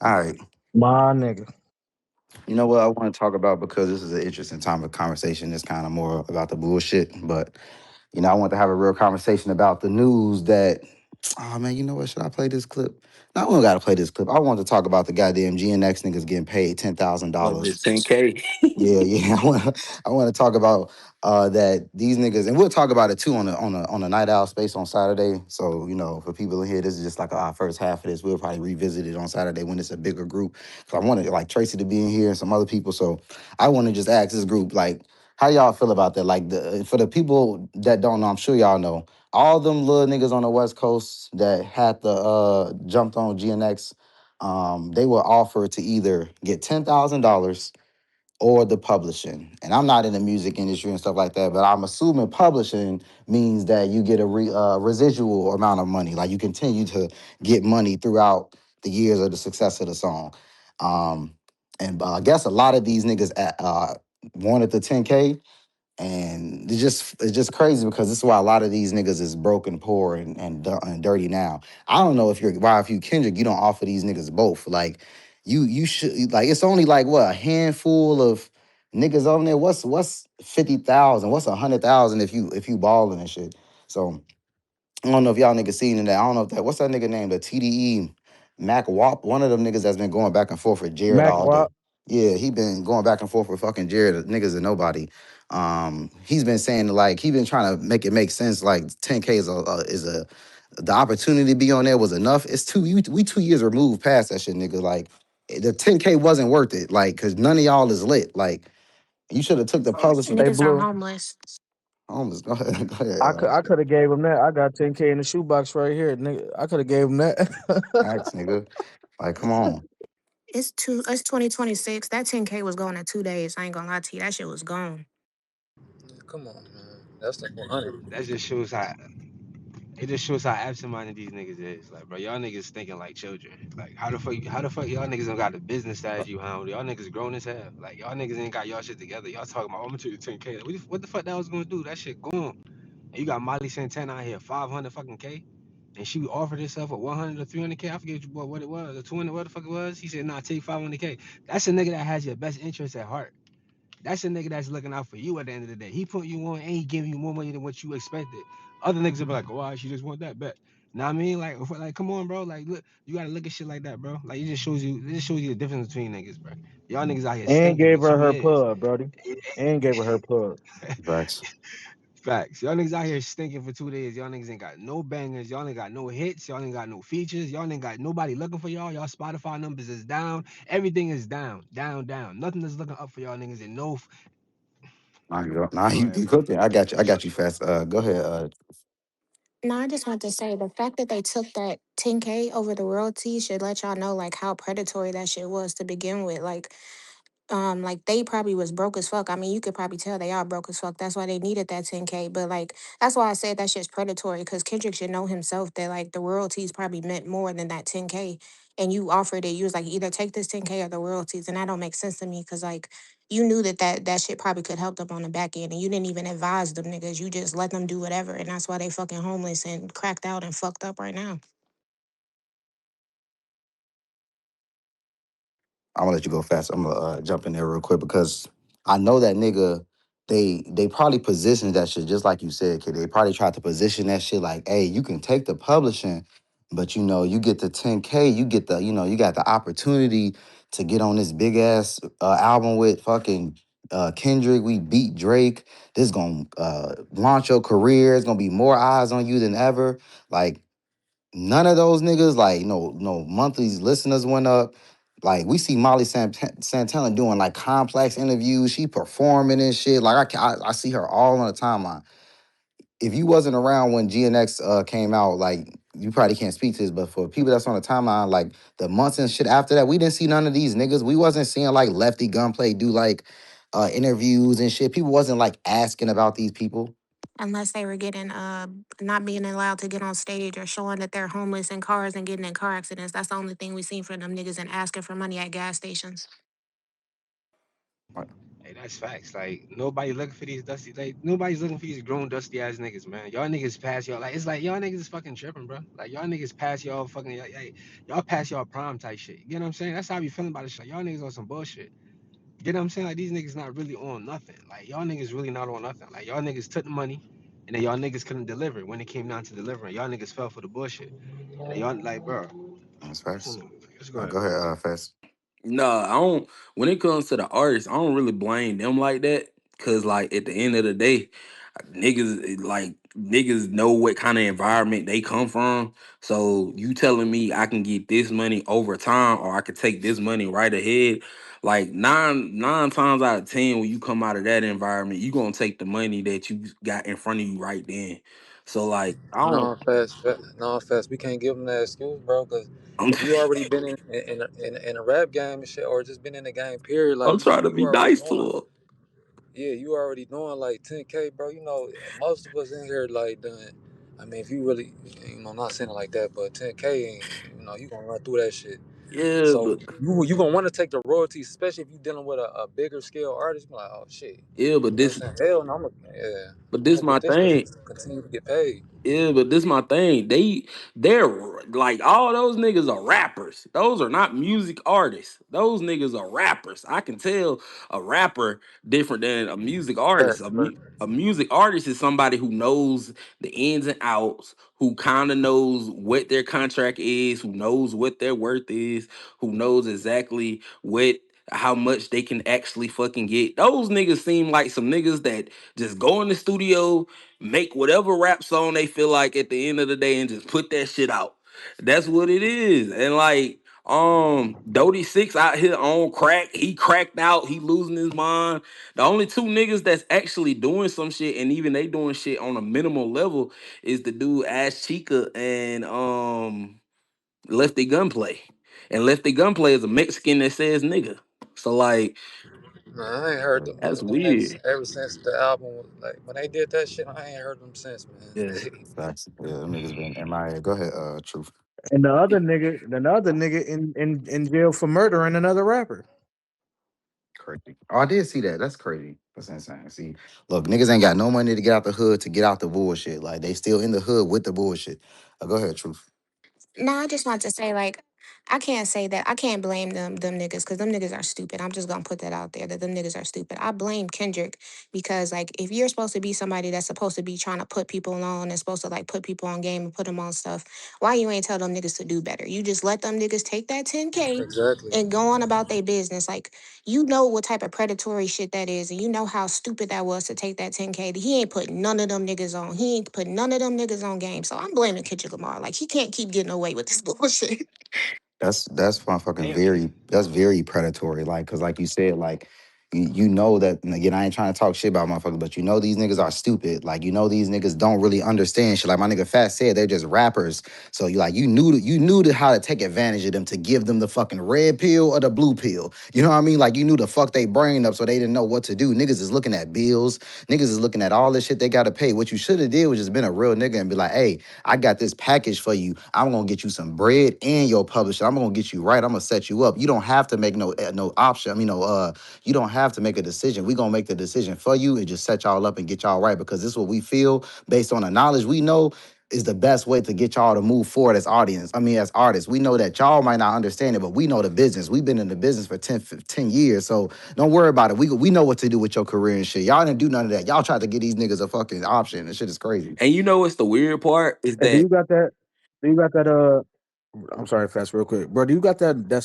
All right. My nigga. You know what I want to talk about because this is an interesting time of conversation. It's kind of more about the bullshit, but I want to have a real conversation about the news that. Oh man, you know what? Should I play this clip? No, we don't gotta play this clip. I want to talk about the goddamn GNX niggas getting paid What $10,000. is 10K? Yeah, yeah. I want to talk about that these niggas, and we'll talk about it too on a night out space on Saturday. So for people in here, this is just like our first half of this. We'll probably revisit it on Saturday when it's a bigger group. Cause I wanted like Tracy to be in here and some other people. So I want to just ask this group like, how y'all feel about that? Like for the people that don't know, I'm sure y'all know all them little niggas on the West Coast that had the jumped on GNX. They were offered to either get $10,000 or the publishing. And I'm not in the music industry and stuff like that, but I'm assuming publishing means that you get a residual amount of money. Like you continue to get money throughout the years of the success of the song. And I guess a lot of these niggas wanted the 10K, and it's just crazy because this is why a lot of these niggas is broken, poor, and dirty now. I don't know if you Kendrick, you don't offer these niggas both. Like you should, like, it's only like what, a handful of niggas on there. What's 50,000? What's 100,000 if you balling and shit? So I don't know if y'all niggas seen that. I don't know if that, what's that nigga name? The TDE Mac Wop, one of them niggas that's been going back and forth with Jared Mac all day. Wop. Yeah, he been going back and forth with fucking Jared, niggas and nobody. He's been saying like he been trying to make it make sense. Like 10K is a the opportunity to be on there was enough. It's we 2 years removed past that shit, nigga. Like the 10K wasn't worth it. Like, cause none of y'all is lit. Like you should have took the publishing. Hey Niggas are Blue. homeless. Almost go ahead, go ahead. I could have gave him that. I got 10K in the shoebox right here, nigga. I could have gave him that. Ask, nigga. Like, come on. It's 2026. That 10K was gone in 2 days. I ain't gonna lie to you. That shit was gone. Come on, man. That's the 100. That just shows how it just shows how absent-minded these niggas is. Like, bro, y'all niggas thinking like children. Like, how the fuck y'all niggas don't got the business as you hound? Y'all niggas grown as hell. Like, y'all niggas ain't got y'all shit together. Y'all talking about, I'm gonna take the 10K. Like, what the fuck that was gonna do? That shit gone. And you got Molly Santana out here, 500 fucking K. And she offered herself a 100 or 300K. I forget what it was, or 200, what the fuck it was. He said, nah, take 500K. That's a nigga that has your best interest at heart. That's a nigga that's looking out for you at the end of the day. He put you on and he giving you more money than what you expected. Other niggas will be like, oh, why she just want that bet? Know what I mean? Like, come on, bro. Like, look, you gotta look at shit like that, bro. Like, it just shows you the difference between niggas, bro. Y'all niggas out here And stinking for gave her 2 her years. pub, Brody. And gave her her pub. Facts. Facts. Y'all niggas out here stinking for 2 days. Y'all niggas ain't got no bangers. Y'all ain't got no hits. Y'all ain't got no features. Y'all ain't got nobody looking for y'all. Y'all Spotify numbers is down. Everything is down, down, down. Nothing is looking up for y'all niggas. And no, Nah, go you ahead, bro. cooking. I got you fast. Go ahead. No, I just want to say the fact that they took that 10K over the royalties should let y'all know like how predatory that shit was to begin with. Like they probably was broke as fuck. I mean, you could probably tell they are broke as fuck. That's why they needed that 10K. But like that's why I said that shit's predatory because Kendrick should know himself that like the royalties probably meant more than that 10K. And you offered it. You was like either take this 10K or the royalties, and that don't make sense to me because like you knew that shit probably could help them on the back end, and you didn't even advise them niggas. You just let them do whatever, and that's why they fucking homeless and cracked out and fucked up right now. I'm gonna let you go fast. I'm gonna jump in there real quick because I know that nigga. They probably positioned that shit just like you said, kid. They probably tried to position that shit like, hey, you can take the publishing, but you get the 10K, you get the you got the opportunity to get on this big ass album with fucking Kendrick. We beat Drake. This gonna launch your career. It's gonna be more eyes on you than ever. Like none of those niggas, like no monthly listeners went up. Like we see Molly Santana doing like complex interviews. She performing and shit. Like I see her all on the timeline. If you wasn't around when GNX came out, like you probably can't speak to this, but for people that's on the timeline, like the months and shit after that, we didn't see none of these niggas. We wasn't seeing like Lefty Gunplay do like interviews and shit. People wasn't like asking about these people. Unless they were getting not being allowed to get on stage or showing that they're homeless in cars and getting in car accidents. That's the only thing we seen from them niggas and asking for money at gas stations. Hey, that's facts. Like nobody looking for these dusty. Like nobody's looking for these grown dusty ass niggas, man. Y'all niggas past y'all. Like it's like y'all niggas is fucking tripping, bro. Like y'all niggas past y'all fucking. Y'all past y'all prime type shit. You know what I'm saying? That's how I be feeling about this shit. Like, y'all niggas on some bullshit. You know what I'm saying? Like these niggas not really on nothing. Like y'all niggas really not on nothing. Like y'all niggas took the money, and then y'all niggas couldn't deliver when it came down to delivering. Y'all niggas fell for the bullshit. And then y'all like, bro. That's Hold facts. on. Let's go ahead, Go ahead, bro. Fest. Nah, I don't. When it comes to the artists, I don't really blame them like that. Cause like at the end of the day, niggas know what kind of environment they come from. So you telling me I can get this money over time, or I could take this money right ahead. Like nine times out of ten, when you come out of that environment, you gonna take the money that you got in front of you right then. So like I don't. No, fast. We can't give them that excuse, bro. Cause I'm if you already been in a rap game and shit, or just been in the game, period, like I'm trying to you be already nice knowing. to her. Yeah, you already knowing like 10K, bro. You know, most of us in here like done. I mean, if you really, I'm not saying it like that, but 10K, ain't, you gonna run through that shit. Yeah, So but you gonna want to take the royalties, especially if you dealing with a bigger scale artist. You like, oh shit, yeah, but you know this what I'm saying? Hell no, yeah, but I'm this gonna my get this because thing. he's continue to get paid. Yeah, but this my thing. They're like all those niggas are rappers. Those are not music artists. Those niggas are rappers. I can tell a rapper different than a music artist. Facts, A music artist is somebody who knows the ins and outs, who kind of knows what their contract is, who knows what their worth is, who knows exactly how much they can actually fucking get. Those niggas seem like some niggas that just go in the studio, make whatever rap song they feel like at the end of the day and just put that shit out. That's what it is. And like Dodie Six out here on crack. He cracked out. He losing his mind. The only two niggas that's actually doing some shit, and even they doing shit on a minimal level, is the dude Ash Chica and Lefty Gunplay. And Lefty Gunplay is a Mexican that says nigga. So like Man, I ain't heard that's them niggas weird. ever since the album. Like when they did that shit, I ain't heard them since, Yeah. man. Facts. Yeah, them niggas been MIA. Go ahead, Truth. And the other nigga in jail for murdering another rapper. Crazy. Oh, I did see that. That's crazy. That's insane. See, look, niggas ain't got no money to get out the hood to get out the bullshit. Like they still in the hood with the bullshit. Go ahead, Truth. No, I just want to say, like, I can't say that. I can't blame them niggas because them niggas are stupid. I'm just gonna put that out there that them niggas are stupid. I blame Kendrick because, like, if you're supposed to be somebody that's supposed to be trying to put people on and supposed to like put people on game and put them on stuff, why you ain't tell them niggas to do better? You just let them niggas take that 10K Exactly. and go on about their business. Like, you know what type of predatory shit that is, and you know how stupid that was to take that 10K. He ain't put none of them niggas on. He ain't put none of them niggas on game. So I'm blaming Kendrick Lamar. Like, he can't keep getting away with this bullshit. That's motherfucking Damn, nigga. very that's very predatory. Like, cause like you said, like you know that, and again, I ain't trying to talk shit about motherfuckers, but you know these niggas are stupid. Like you know these niggas don't really understand shit. Like my nigga Fat said, they're just rappers. So you knew how to take advantage of them to give them the fucking red pill or the blue pill. You know what I mean? Like you knew to fuck they brain up so they didn't know what to do. Niggas is looking at bills. Niggas is looking at all this shit they gotta pay. What you should have did was just been a real nigga and be like, hey, I got this package for you. I'm gonna get you some bread and your publisher. I'm gonna get you right. I'm gonna set you up. You don't have to make no option. I mean, you don't have to make a decision. We gonna make the decision for you and just set y'all up and get y'all right because this is what we feel based on the knowledge we know is the best way to get y'all to move forward as audience. I mean, as artists, we know that y'all might not understand it, but we know the business. We've been in the business for 10, 15 years. So don't worry about it. We know what to do with your career and shit. Y'all didn't do none of that. Y'all tried to get these niggas a fucking option. This shit is crazy. And you know what's the weird part is Hey, do that you got that? Do you got that? I'm sorry, fast, real quick, bro. Do you got that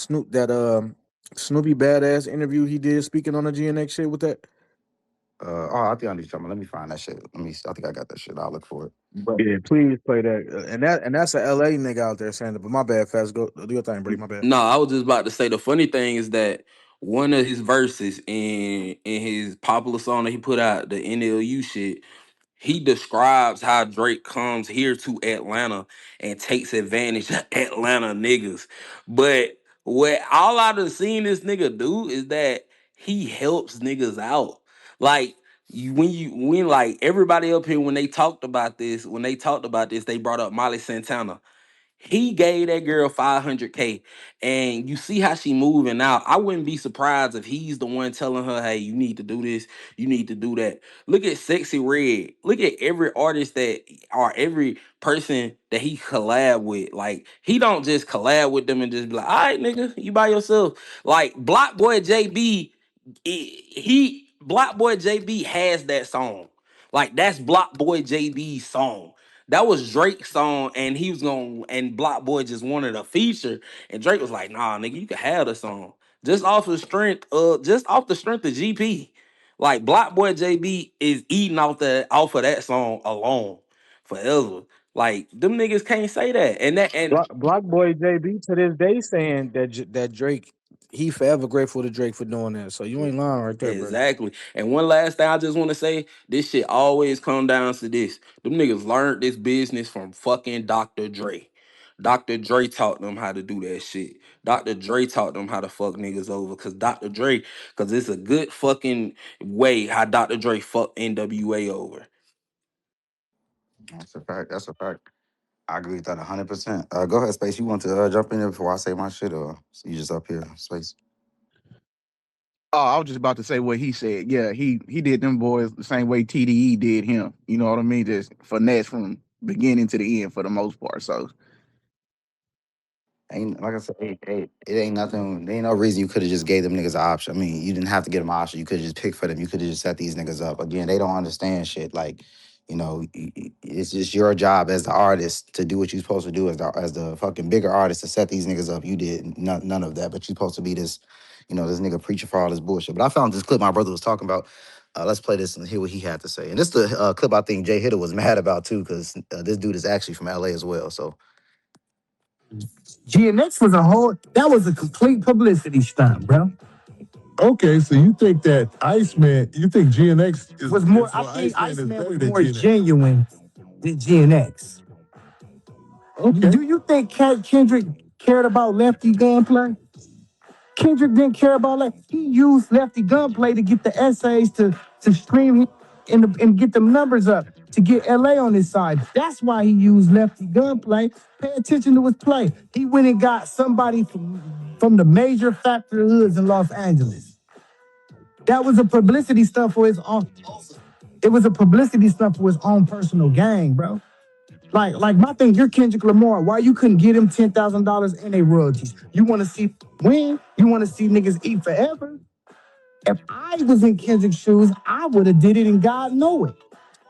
Snoopy badass interview he did speaking on the GNX shit with that? Oh, I think I need to. Let me find that shit. Let me. I think I got that shit. I'll look for it. but Yeah, please play that. And that's a LA nigga out there saying that. But my bad, fast. Go do your thing, buddy. My bad. no, I was just about to say the funny thing is that one of his verses in his popular song that he put out, the NLU shit, he describes how Drake comes here to Atlanta and takes advantage of Atlanta niggas. But what all I done seen this nigga do is that he helps niggas out. Like when like everybody up here when they talked about this, they brought up Molly Santana. He gave that girl 500K, and you see how she moving out. I wouldn't be surprised if he's the one telling her, "Hey, you need to do this, you need to do that." Look at Sexy Red. Look at every artist that, or every person that he collab with. Like, he don't just collab with them and just be like, "All right, nigga, you by yourself." Like Block Boy JB, Block Boy JB has that song. Like, that's Block Boy JB's song. That was Drake's song, and he was going, and Block Boy just wanted a feature, and Drake was like, "Nah, nigga, you can have the song just off the strength of GP." Like, Block Boy JB is eating off of that song alone forever. Like, them niggas can't say that, and that and Block Boy JB to this day saying that that Drake, he forever grateful to Drake for doing that. So you ain't lying right there, brother. exactly. And one last thing I just want to say, this shit always come down to this. Them niggas learned this business from fucking Dr. Dre. Dr. Dre taught them how to do that shit. Dr. Dre taught them how to fuck niggas over. Cause it's a good fucking way how Dr. Dre fucked NWA over. That's a fact. That's a fact. I agree with that 100%. Go ahead, Space. You want to jump in there before I say my shit, or you just up here, Space? Oh, I was just about to say what he said. Yeah, he did them boys the same way TDE did him. You know what I mean? Just finesse from beginning to the end for the most part. So Ain't like I said, it ain't nothing. There ain't no reason you could have just gave them niggas an option. I mean, you didn't have to get them an option. You could have just picked for them. You could have just set these niggas up. Again, they don't understand shit. Like, it's just your job as the artist to do what you're supposed to do as the fucking bigger artist to set these niggas up. You did none of that, but you're supposed to be this, this nigga preaching for all this bullshit. But I found this clip my brother was talking about. Let's play this and hear what he had to say. And this the clip I think Jay Hitter was mad about too, because this dude is actually from LA as well. So GNX was that was a complete publicity stunt, bro. Okay, so you think that Iceman, you think GNX was more, I think Iceman was more genuine than GNX. Okay. Do you think Kendrick cared about Lefty gunplay? Kendrick didn't care about that. He used Lefty gunplay to get the essays to stream and get them numbers up to get LA on his side. That's why he used Lefty gunplay. Pay attention to his play. He went and got somebody from the major factory hoods in Los Angeles. That was a publicity stunt for his own. It was a publicity stunt for his own personal gang, bro. Like my thing, you're Kendrick Lamar. Why you couldn't get him $10,000 in a royalties? You want to see win? You want to see niggas eat forever? If I was in Kendrick's shoes, I would have did it, and God know it.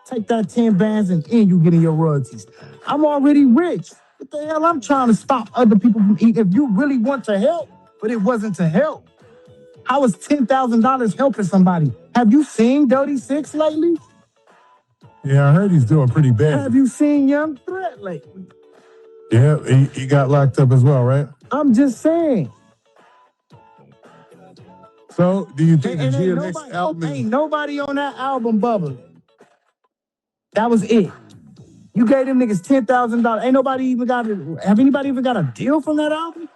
Take that 10 bands and you getting your royalties. I'm already rich. What the hell? I'm trying to stop other people from eating. If you really want to help, but it wasn't to help. How was $10,000 helping somebody? Have you seen Dirty Six lately? Yeah, I heard he's doing pretty bad. Have you seen Young Threat lately? Yeah, he got locked up as well, right? I'm just saying. So, do you think the GNX album ain't nobody on that album bubbling? That was it. You gave them niggas $10,000. Ain't nobody even got it. Have anybody even got a deal from that album?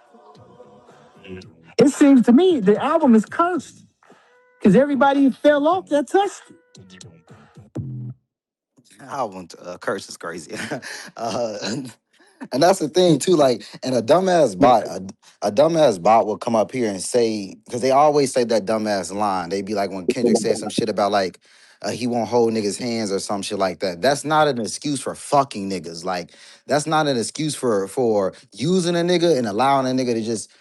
It seems to me the album is cursed because everybody fell off that touched it. album curse is crazy. uh, And that's the thing too, like, and a dumbass bot will come up here and say, because they always say that dumbass line. They be like, when Kendrick said some shit about like he won't hold niggas' hands or some shit like that. That's not an excuse for fucking niggas. Like, that's not an excuse for using a nigga and allowing a nigga to just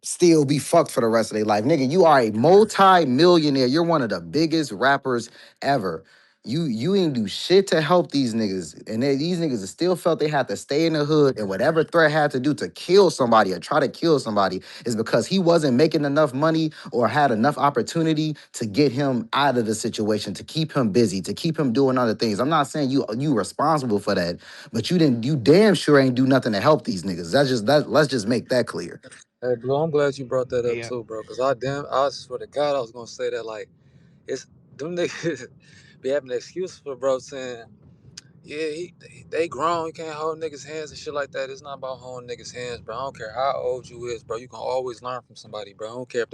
still be fucked for the rest of their life. Nigga, you are a multi-millionaire. You're one of the biggest rappers ever. You ain't do shit to help these niggas, and these niggas still felt they had to stay in the hood, and whatever threat had to do to kill somebody or try to kill somebody is because he wasn't making enough money or had enough opportunity to get him out of the situation, to keep him busy, to keep him doing other things. I'm not saying you responsible for that, but you damn sure ain't do nothing to help these niggas. Let's just make that clear. Hey, Blue, I'm glad you brought that up Yeah, too, bro. Cause I swear to God, I was gonna say that like it's them niggas be having an excuse for bro saying, yeah, they grown, you can't hold niggas' hands and shit like that. It's not about holding niggas' hands, bro. I don't care how old you is, bro. You can always learn from somebody, bro. I don't care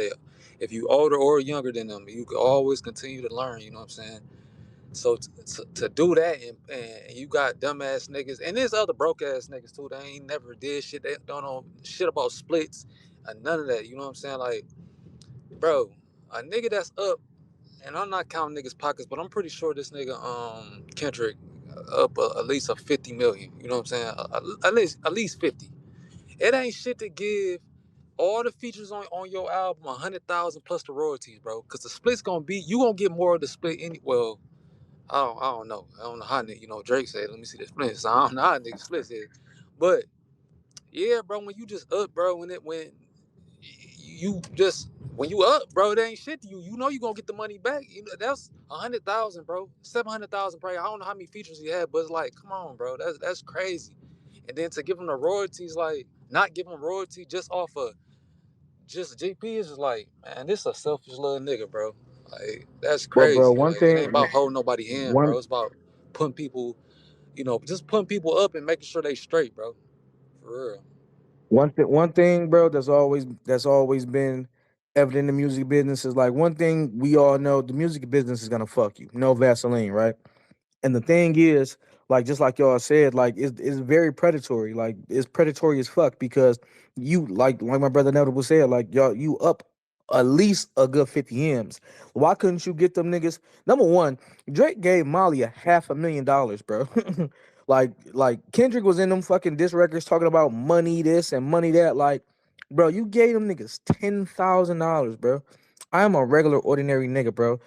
if you older or younger than them. You can always continue to learn. You know what I'm saying? So to do that, and you got dumbass niggas, and there's other broke ass niggas too. They ain't never did shit. They don't know shit about splits and none of that. You know what I'm saying? Like, bro, a nigga that's up, and I'm not counting niggas pockets, but I'm pretty sure this nigga Kendrick up at least a 50 million. You know what I'm saying? At least 50. It ain't shit to give all the features on your album 100,000 plus the royalties, bro. Cause the split's gonna be, you gonna get more of the split any. Well, I don't know. I don't know how Drake said, let me see the split. So I don't know how niggas split it. But yeah, bro, when you just up, bro, when you just when you up, bro, it ain't shit to you. You know you gonna get the money back. You know, that's 100,000, bro. 700,000 probably. I don't know how many features he had, but it's like, come on, bro. That's crazy. And then to give him the royalties, like not give him royalty just off of just GP is just like, man, this a selfish little nigga, bro. Like that's But bro, crazy. Like it ain't about holding nobody hand, bro. one It's about putting people, just putting people up and making sure they straight, bro. For real. one thing, bro, that's always been evident in the music business is like one thing we all know: the music business is gonna fuck you. No Vaseline, right? And the thing is, like just like y'all said, like it's very predatory. Like it's predatory as fuck because you like my brother Notable said, like y'all you up at least a good 50 M's. Why couldn't you get them niggas? Number one, Drake gave Molly a $500,000, bro. like Kendrick was in them fucking diss records talking about money this and money that. Like, bro, you gave them niggas $10,000, bro. I am a regular ordinary nigga, bro.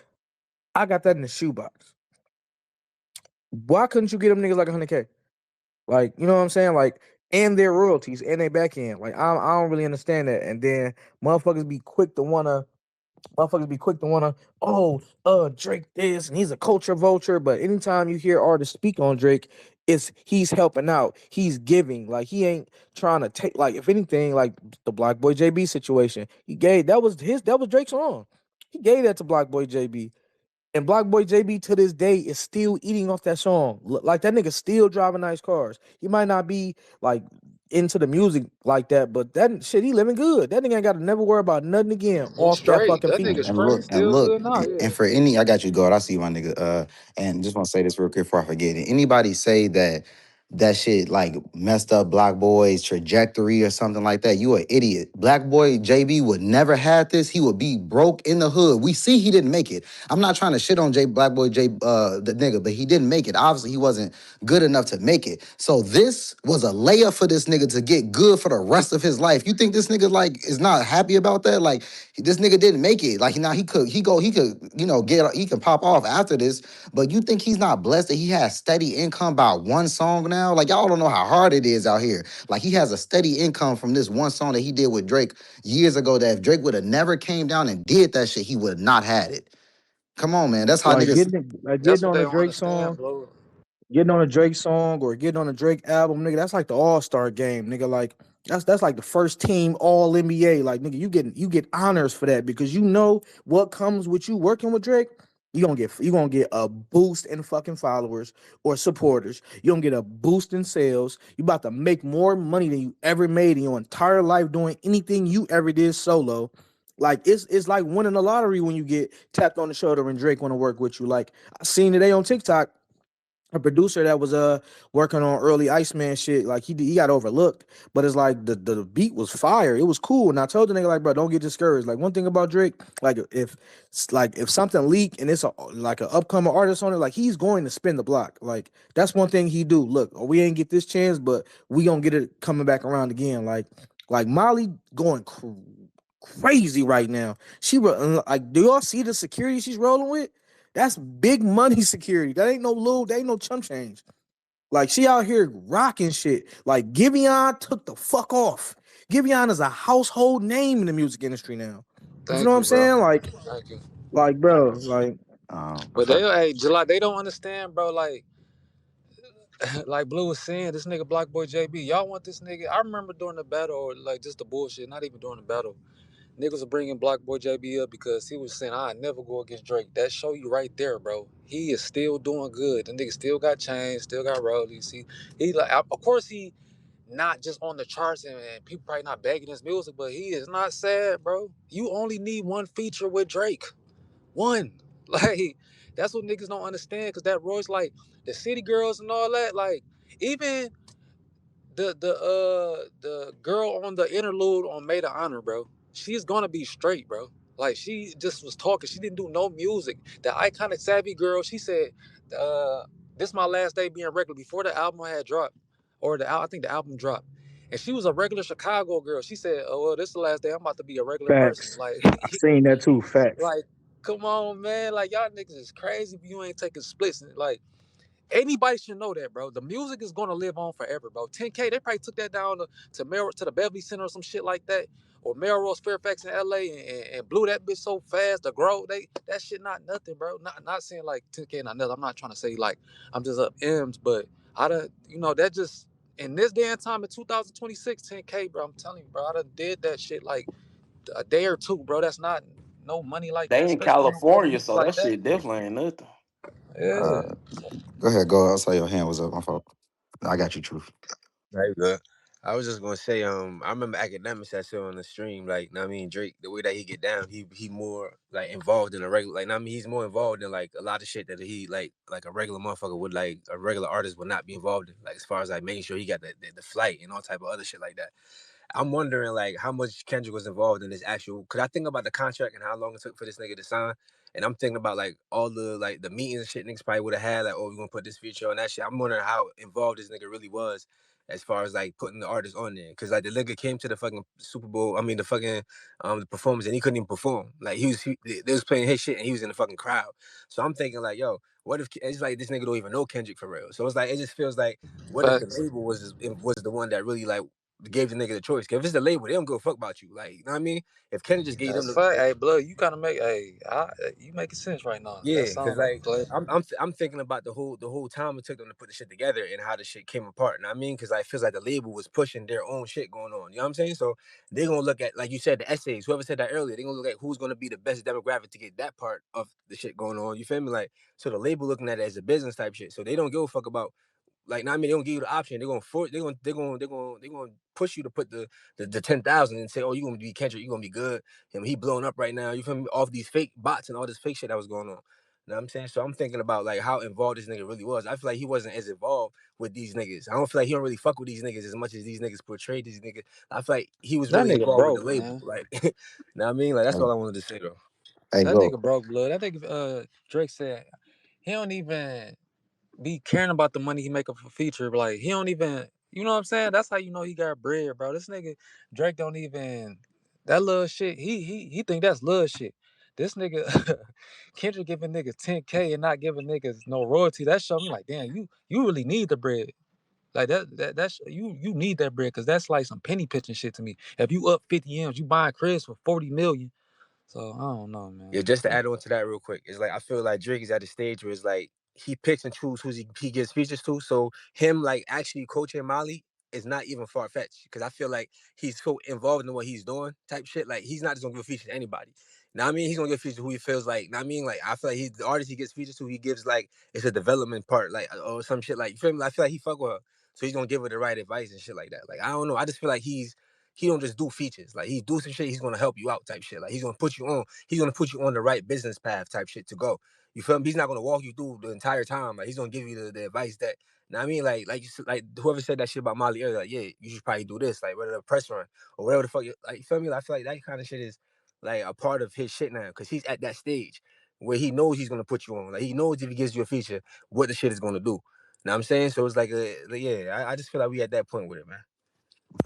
I got that in the shoebox. Why couldn't you get them niggas like 100K? Like, you know what I'm saying? Like, and their royalties and their back end. Like, I don't really understand that. And then motherfuckers be quick to wanna, Drake this and he's a culture vulture. But anytime you hear artists speak on Drake, he's helping out. He's giving. Like he ain't trying to take, like, if anything, like the Black Boy JB situation. That was Drake's song. He gave that to Black Boy JB. And Black Boy JB to this day is still eating off that song. Like that nigga still driving nice cars. He might not be like into the music like that, but that shit, he living good. That nigga ain't got to never worry about nothing again He's off that straight. fucking That feature. nigga And straight. look, He's and still look, good now. and Yeah. for any, I got you, God. I see my nigga. And just want to say this real quick before I forget it. Anybody say that shit like messed up Black Boy's trajectory or something like that, you an idiot. Black Boy JB would never had this. He would be broke in the hood. We see he didn't make it. I'm not trying to shit on Black Boy the nigga, but he didn't make it. Obviously, he wasn't good enough to make it. So this was a layup for this nigga to get good for the rest of his life. You think this nigga like is not happy about that? Like this nigga didn't make it. Like now he could he can pop off after this. But you think he's not blessed that he has steady income by one song now? Like y'all don't know how hard it is out here. Like he has a steady income from this one song that he did with Drake years ago. That if Drake would have never came down and did that shit, he would have not had it. Come on, man. That's how Like niggas. That's getting what on they a don't Drake understand, song. bro. Getting on a Drake song or getting on a Drake album, nigga, that's like the All-Star game, nigga. Like that's like the first team All NBA. Like, nigga, you get honors for that because you know what comes with you working with Drake. You gonna get a boost in fucking followers or supporters. You gonna get a boost in sales. You about to make more money than you ever made in your entire life doing anything you ever did solo. Like it's like winning the lottery when you get tapped on the shoulder and Drake want to work with you. Like I seen today on TikTok a producer that was working on early Iceman shit, like he got overlooked, but it's like the beat was fire. It was cool, and I told the nigga like, bro, don't get discouraged. Like one thing about Drake, if something leak and it's like an upcoming artist on it, like he's going to spin the block. Like that's one thing he do. Look, we ain't get this chance, but we gonna get it coming back around again. Like Molly going crazy right now. Like, do y'all see the security she's rolling with? That's big money security. That ain't no chump change. Like she out here rocking shit. Like Giveon took the fuck off. Giveon is a household name in the music industry now. You know Thank what you, I'm bro. saying? Thank you. Bro, like But For, July, they don't understand, bro. Like, like Blue was saying, this nigga Black Boy JB, y'all want this nigga? I remember during the battle, or like just the bullshit, not even during the battle. Niggas were bringing Black Boy JB up because he was saying, I never go against Drake. That show you right there, bro. He is still doing good. The nigga still got chains, still got royalties. He like, of course, he not just on the charts and people probably not begging his music, but he is not sad, bro. You only need one feature with Drake. One. Like that's what niggas don't understand, cause that Royce, like the city girls and all that, like even the girl on the interlude on Maid of Honor, bro. She's gonna be straight, bro. Like she just was talking. She didn't do no music. The iconic savvy girl, she said, "This my last day being regular." Before the album had dropped, or I think the album dropped, and she was a regular Chicago girl. She said, "Oh well, this is the last day. I'm about to be a regular person." Facts. Like, I seen that too. Facts. like, come on, man. Like y'all niggas is crazy if you ain't taking splits. Like anybody should know that, bro. The music is gonna live on forever, bro. 10K, they probably took that down to the Beverly Center or some shit like that, or Melrose Fairfax in LA, and blew that bitch so fast. The Grove, that shit not nothing, bro. Not saying like 10K not nothing. I'm not trying to say like I'm just up M's, but I done, that just in this day and time in 2026, 10K, bro. I'm telling you, bro. I done did that shit like a day or two, bro. That's not no money like that, They in especially on other California, niggas so that like that. shit definitely ain't nothing. Uh, Yeah. go ahead, go. I saw your hand was up. My fault. I got you, Truth. Very good. I was just gonna say, I remember academics I saw on the stream, like, know what I mean, Drake, the way that he get down, he more like involved in a regular, like, know what I mean, he's more involved in like a lot of shit that he like a regular motherfucker would, like a regular artist would not be involved in, like as far as like making sure he got the flight and all type of other shit like that. I'm wondering like how much Kendrick was involved in this actual. Cause I think about the contract and how long it took for this nigga to sign, and I'm thinking about like all the meetings and shit niggas probably would have had. Like, oh, we're gonna put this feature on that shit. I'm wondering how involved this nigga really was as far as like putting the artist on there. Cause like the nigga came to the fucking Super Bowl. I mean the fucking the performance, and he couldn't even perform. Like they was playing his shit and he was in the fucking crowd. So I'm thinking like, yo, what if it's like this nigga don't even know Kendrick for real? So it's like it just feels like what if the Facts. label was the one that really like gave the nigga the choice. 'Cause if it's the label, they don't give a fuck about you. Like, you know what I mean? If Kendrick just gave them That's the fact. like, Hey, blood, you kind of make. Hey, you making sense right now. That yeah, because sounds like a like play. I'm thinking about the whole time it took them to put the shit together and how the shit came apart. You know what I mean? Because I feels like the label was pushing their own shit going on. You know what I'm saying? So they're gonna look at, like you said, the essays. Whoever said that earlier, they're gonna look at who's gonna be the best demographic to get that part of the shit going on. You feel me? Like, so the label looking at it as a business type shit. So they don't give a fuck about, like, now I mean, they don't give you the option. They're gonna force. They're gonna push you to put the 10,000 and say, oh, you gonna be Kendrick. You gonna be good. And he blowing up right now. You feel me? Off these fake bots and all this fake shit that was going on. You know what I'm saying? So I'm thinking about like how involved this nigga really was. I feel like he wasn't as involved with these niggas. I don't feel like he don't really fuck with these niggas as much as these niggas portrayed these niggas. I feel like he was That really nigga involved with the broke, label. man. Like, you know what I mean? Like that's Hey, all I wanted to say though. hey, That go. nigga broke, blood. That nigga, Drake said he don't even be caring about the money he make up for feature. Like he don't even, you know what I'm saying? That's how you know he got bread, bro. This nigga Drake don't even that little shit. He think that's little shit. This nigga Kendrick giving niggas 10K and not giving niggas no royalty. That show me like, damn, you really need the bread. Like that's you need that bread because that's like some penny pitching shit to me. If you up 50 M's, you buying cribs for 40 million. So I don't know, Yeah, man. just to add on to that real quick, it's like I feel like Drake is at a stage where it's like he picks and chooses who he gives features to. So him like actually coaching Molly is not even far fetched because I feel like he's so involved in what he's doing, type shit. Like he's not just gonna give a feature to anybody. Now I mean he's gonna give features to who he feels like. Now I mean like I feel like he's the artist he gets features to. He gives like it's a development part, like or some shit like you feel me. I feel like he fuck with her, so he's gonna give her the right advice and shit like that. Like I don't know, I just feel like he don't just do features. Like he do some shit, he's gonna help you out type shit. Like he's gonna put you on. He's gonna put you on the right business path type shit to go. You feel me? He's not gonna walk you through the entire time. Like he's gonna give you the advice that. Now I mean, like whoever said that shit about Molly earlier, like yeah, you should probably do this, like whether the press run or whatever the fuck. Like you feel me? Like, I feel like that kind of shit is like a part of his shit now because he's at that stage where he knows he's gonna put you on. Like he knows if he gives you a feature, what the shit is gonna do. Know what I'm saying? So it's like yeah, I just feel like we at that point with it, man.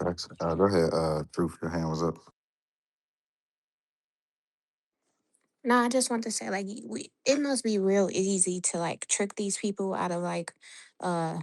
Facts. Go ahead, Truth. Your hand was up. No, I just want to say like it must be real easy to like trick these people out of like uh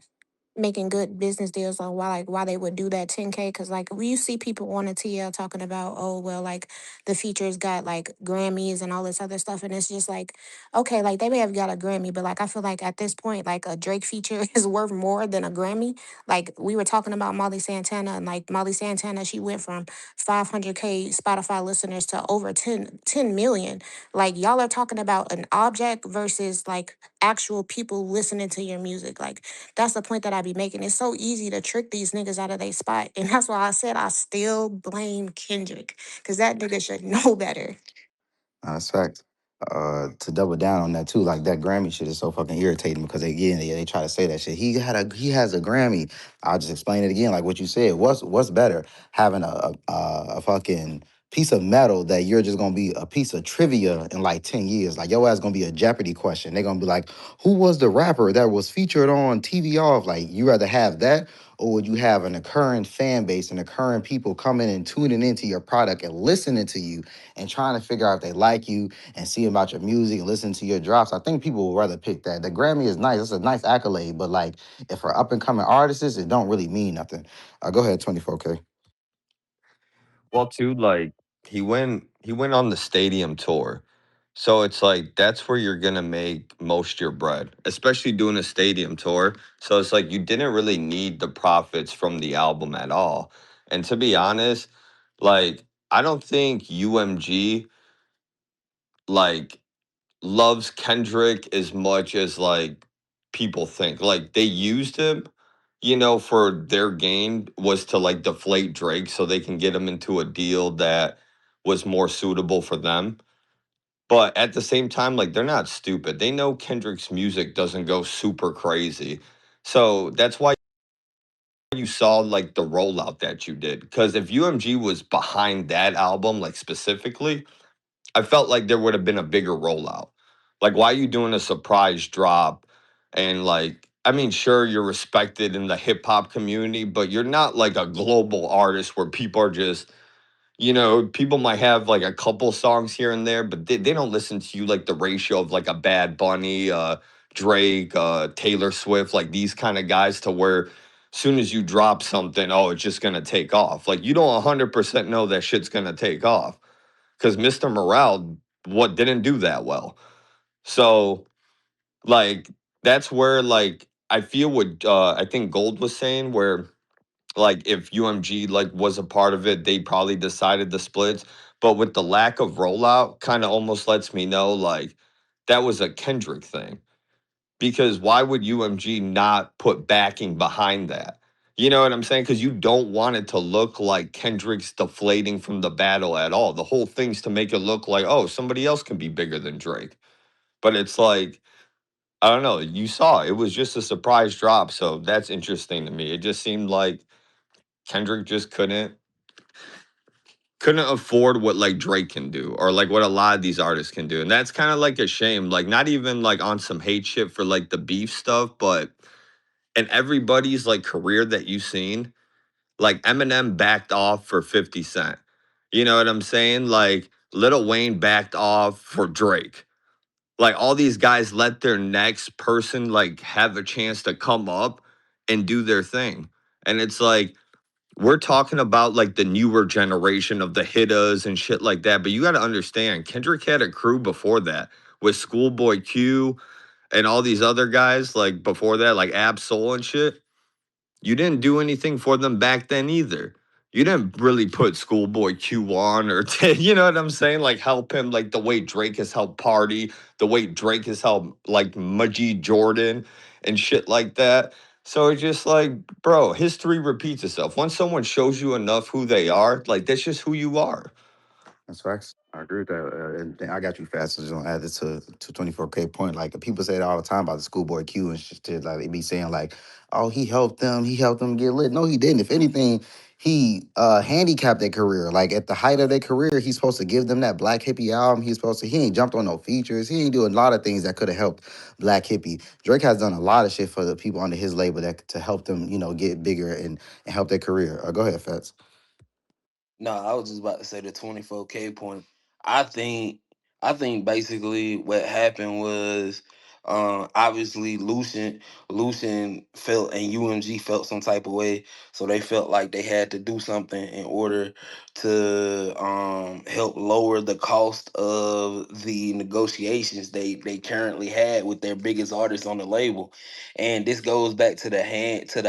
making good business deals on why they would do that 10K because like when you see people on the TL talking about, oh well, like the features got like Grammys and all this other stuff, and it's just like, okay, like they may have got a Grammy, but like I feel like at this point like a Drake feature is worth more than a Grammy. Like we were talking about Molly Santana, and like Molly Santana, she went from 500K Spotify listeners to over 10 million. Like y'all are talking about an object versus like actual people listening to your music. Like that's the point that I be making. It's so easy to trick these niggas out of their spot. And that's why I said I still blame Kendrick. Cause that nigga should know better. That's facts. To double down on that too, like that Grammy shit is so fucking irritating because they try to say that shit. He has a Grammy. I'll just explain it again, like what you said. What's better, having a fucking piece of metal that you're just gonna be a piece of trivia in like 10 years? Like your ass gonna be a Jeopardy question. They're gonna be like, who was the rapper that was featured on TV off? Like you rather have that, or would you have an current fan base and the current people coming and tuning into your product and listening to you and trying to figure out if they like you and see about your music and listen to your drops? I think people would rather pick that. The Grammy is nice. It's a nice accolade, but like if for up and coming artists, it don't really mean nothing. Go ahead, 24K. Well, too, like he went on the stadium tour. So it's like that's where you're gonna make most your bread, especially doing a stadium tour. So it's like you didn't really need the profits from the album at all. And to be honest, like I don't think UMG like loves Kendrick as much as like people think. Like they used him, for their gain was to like deflate Drake so they can get him into a deal that was more suitable for them. But at the same time, like they're not stupid. They know Kendrick's music doesn't go super crazy. So that's why you saw like the rollout that you did. Because if UMG was behind that album, like specifically, I felt like there would have been a bigger rollout. Like, why are you doing a surprise drop? And like, I mean, sure, you're respected in the hip hop community, but you're not like a global artist where people are just, people might have like a couple songs here and there, but they don't listen to you like the ratio of like a Bad Bunny, Drake, Taylor Swift, like these kind of guys to where soon as you drop something, oh, it's just gonna take off. Like you don't 100% know that shit's gonna take off because Mr. Morale what didn't do that well. So like that's where like I feel what I think Gold was saying where like if UMG like was a part of it, they probably decided the splits. But with the lack of rollout, kind of almost lets me know like that was a Kendrick thing. Because why would UMG not put backing behind that? You know what I'm saying? Because you don't want it to look like Kendrick's deflating from the battle at all. The whole thing's to make it look like, oh, somebody else can be bigger than Drake. But it's like, I don't know. You saw it was just a surprise drop. So that's interesting to me. It just seemed like Kendrick just couldn't afford what like Drake can do or like what a lot of these artists can do. And that's kind of like a shame. Like not even like on some hate shit for like the beef stuff, but in everybody's like career that you've seen, like Eminem backed off for 50 Cent. You know what I'm saying? Like Lil Wayne backed off for Drake. Like all these guys let their next person like have a chance to come up and do their thing. And it's like we're talking about like the newer generation of the hittas and shit like that, but you got to understand Kendrick had a crew before that with Schoolboy Q and all these other guys like before that like Ab Soul and shit. You didn't do anything for them back then either. You didn't really put Schoolboy Q on or, you know what I'm saying? Like help him like the way Drake has helped Party, the way Drake has helped like Majid Jordan and shit like that. So it's just like, bro, history repeats itself. Once someone shows you enough who they are, like that's just who you are. That's facts. I agree with that. And I got you fast. So just gonna add this to 24K point. Like people say that all the time about the Schoolboy Q and shit. Like they be saying like, oh, he helped them get lit. No, he didn't. If anything, he handicapped their career. Like at the height of their career, he's supposed to give them that Black Hippie album. He ain't jumped on no features. He ain't doing a lot of things that could have helped Black Hippie. Drake has done a lot of shit for the people under his label that to help them, get bigger and help their career. Go ahead, Fats. No, I was just about to say the 24K point. I think I think basically what happened was obviously Lucian felt and UMG felt some type of way. So they felt like they had to do something in order to help lower the cost of the negotiations they currently had with their biggest artists on the label. And this goes back to the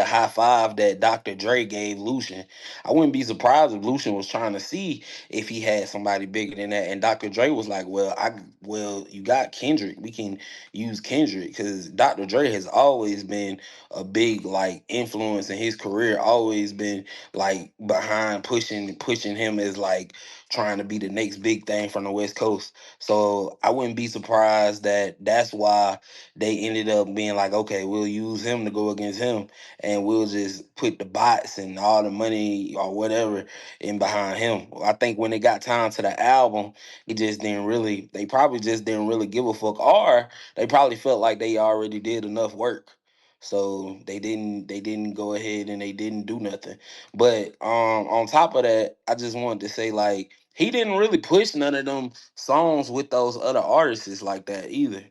high five that Dr. Dre gave Lucian. I wouldn't be surprised if Lucian was trying to see if he had somebody bigger than that. And Dr. Dre was like, well, you got Kendrick. We can use Kendrick because Dr. Dre has always been a big like influence in his career, always been like behind pushing him as like trying to be the next big thing from the West Coast. So I wouldn't be surprised that that's why they ended up being like, okay, we'll use him to go against him, and we'll just put the bots and all the money or whatever in behind him. I think when it got time to the album, it just didn't really. They probably just didn't really give a fuck, or they probably felt like they already did enough work. So they didn't go ahead and they didn't do nothing. But on top of that, I just wanted to say like he didn't really push none of them songs with those other artists like that either.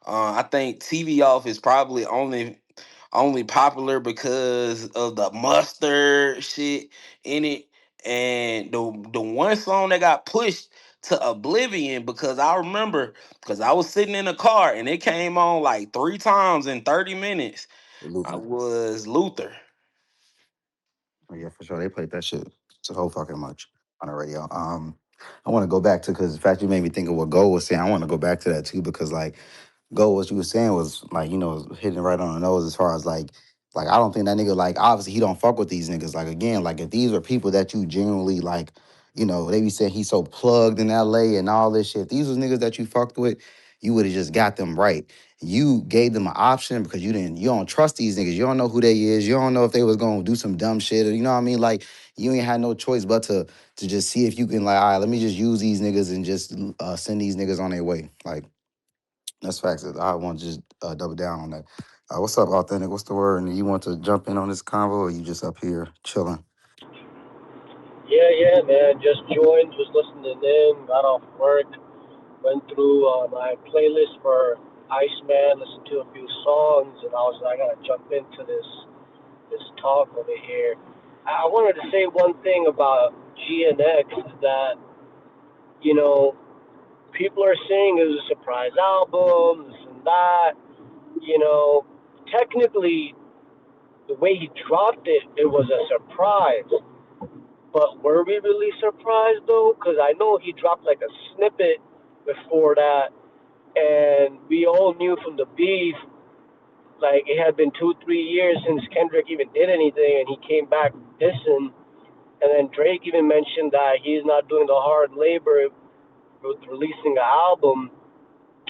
I think TV Off is probably only popular because of the mustard shit in it, and the one song that got pushed to oblivion because I remember because I was sitting in a car and it came on like 3 times in 30 minutes. I Luther. was Luther. Oh, yeah, for sure. They played that shit so whole fucking much on the radio. I want to go back to because the fact you made me think of what Go was saying. I want to go back to that too because like Go, what you was saying was like hitting right on the nose as far as like I don't think that nigga like obviously he don't fuck with these niggas. Like again, like if these are people that you genuinely like, they be saying he's so plugged in L.A. and all this shit. If these was niggas that you fucked with, you would have just got them right. You gave them an option because you don't trust these niggas. You don't know who they is. You don't know if they was gonna do some dumb shit or you know what I mean. Like you ain't had no choice but to just see if you can like, all right, let me just use these niggas and just send these niggas on their way. Like that's facts. I want to just double down on that. What's up, Authentic? What's the word? And you want to jump in on this convo or you just up here chilling? Yeah, man. Just joined, was listening in, got off work, went through my playlist for Iceman, listened to a few songs, and I was like, I gotta jump into this talk over here. I wanted to say one thing about GNX is that you know people are saying it was a surprise album, this and that. You know, technically, the way he dropped it, it was a surprise. But were we really surprised though? Because I know he dropped like a snippet before that, and we all knew from the beef, like it had been 2, 3 years since Kendrick even did anything, and he came back dissing. And then Drake even mentioned that he's not doing the hard labor with releasing an album.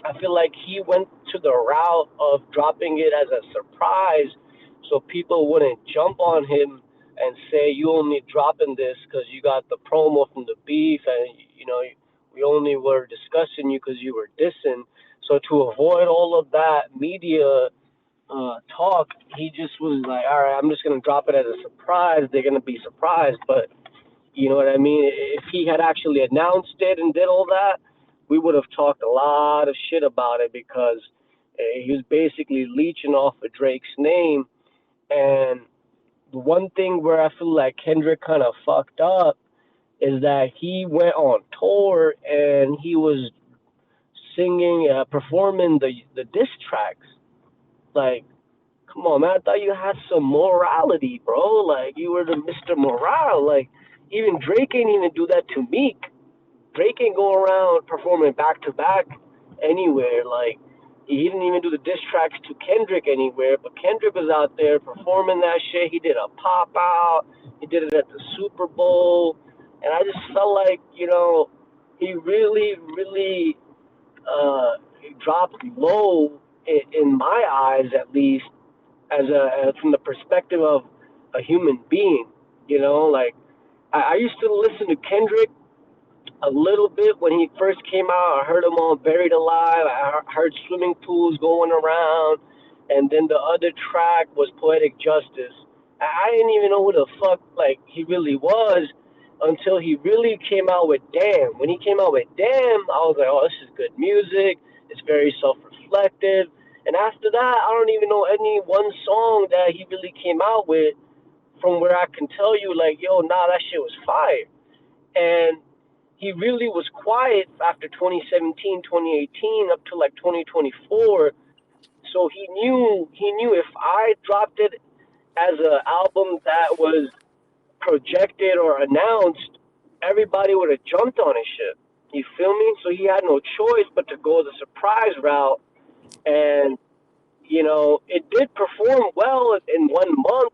I feel like he went to the route of dropping it as a surprise so people wouldn't jump on him and say, you only dropping this because you got the promo from the beef and, we only were discussing you because you were dissing. So to avoid all of that media talk, he just was like, all right, I'm just going to drop it as a surprise. They're going to be surprised. But you know what I mean? If he had actually announced it and did all that, we would have talked a lot of shit about it because he was basically leeching off of Drake's name. And the one thing where I feel like Kendrick kind of fucked up is that he went on tour and he was singing, performing the diss tracks. Like, come on, man! I thought you had some morality, bro. Like you were the Mr. Morale. Like even Drake ain't even do that to Meek. Drake ain't go around performing back to back anywhere. Like he didn't even do the diss tracks to Kendrick anywhere. But Kendrick was out there performing that shit. He did a pop out. He did it at the Super Bowl, and I just felt like he really, really dropped low in my eyes, at least as from the perspective of a human being. Like I used to listen to Kendrick a little bit when he first came out. I heard him on Buried Alive. I heard Swimming Pools going around, and then the other track was Poetic Justice. I didn't even know who the fuck like he really was until he really came out with Damn. When he came out with Damn, I was like, oh, this is good music. It's very self-reflective. And after that, I don't even know any one song that he really came out with from where I can tell you, like, yo, nah, that shit was fire. And he really was quiet after 2017, 2018, up to like 2024. So he knew if I dropped it as an album that was projected or announced, everybody would have jumped on his shit. You feel me? So he had no choice but to go the surprise route. And it did perform well in 1 month.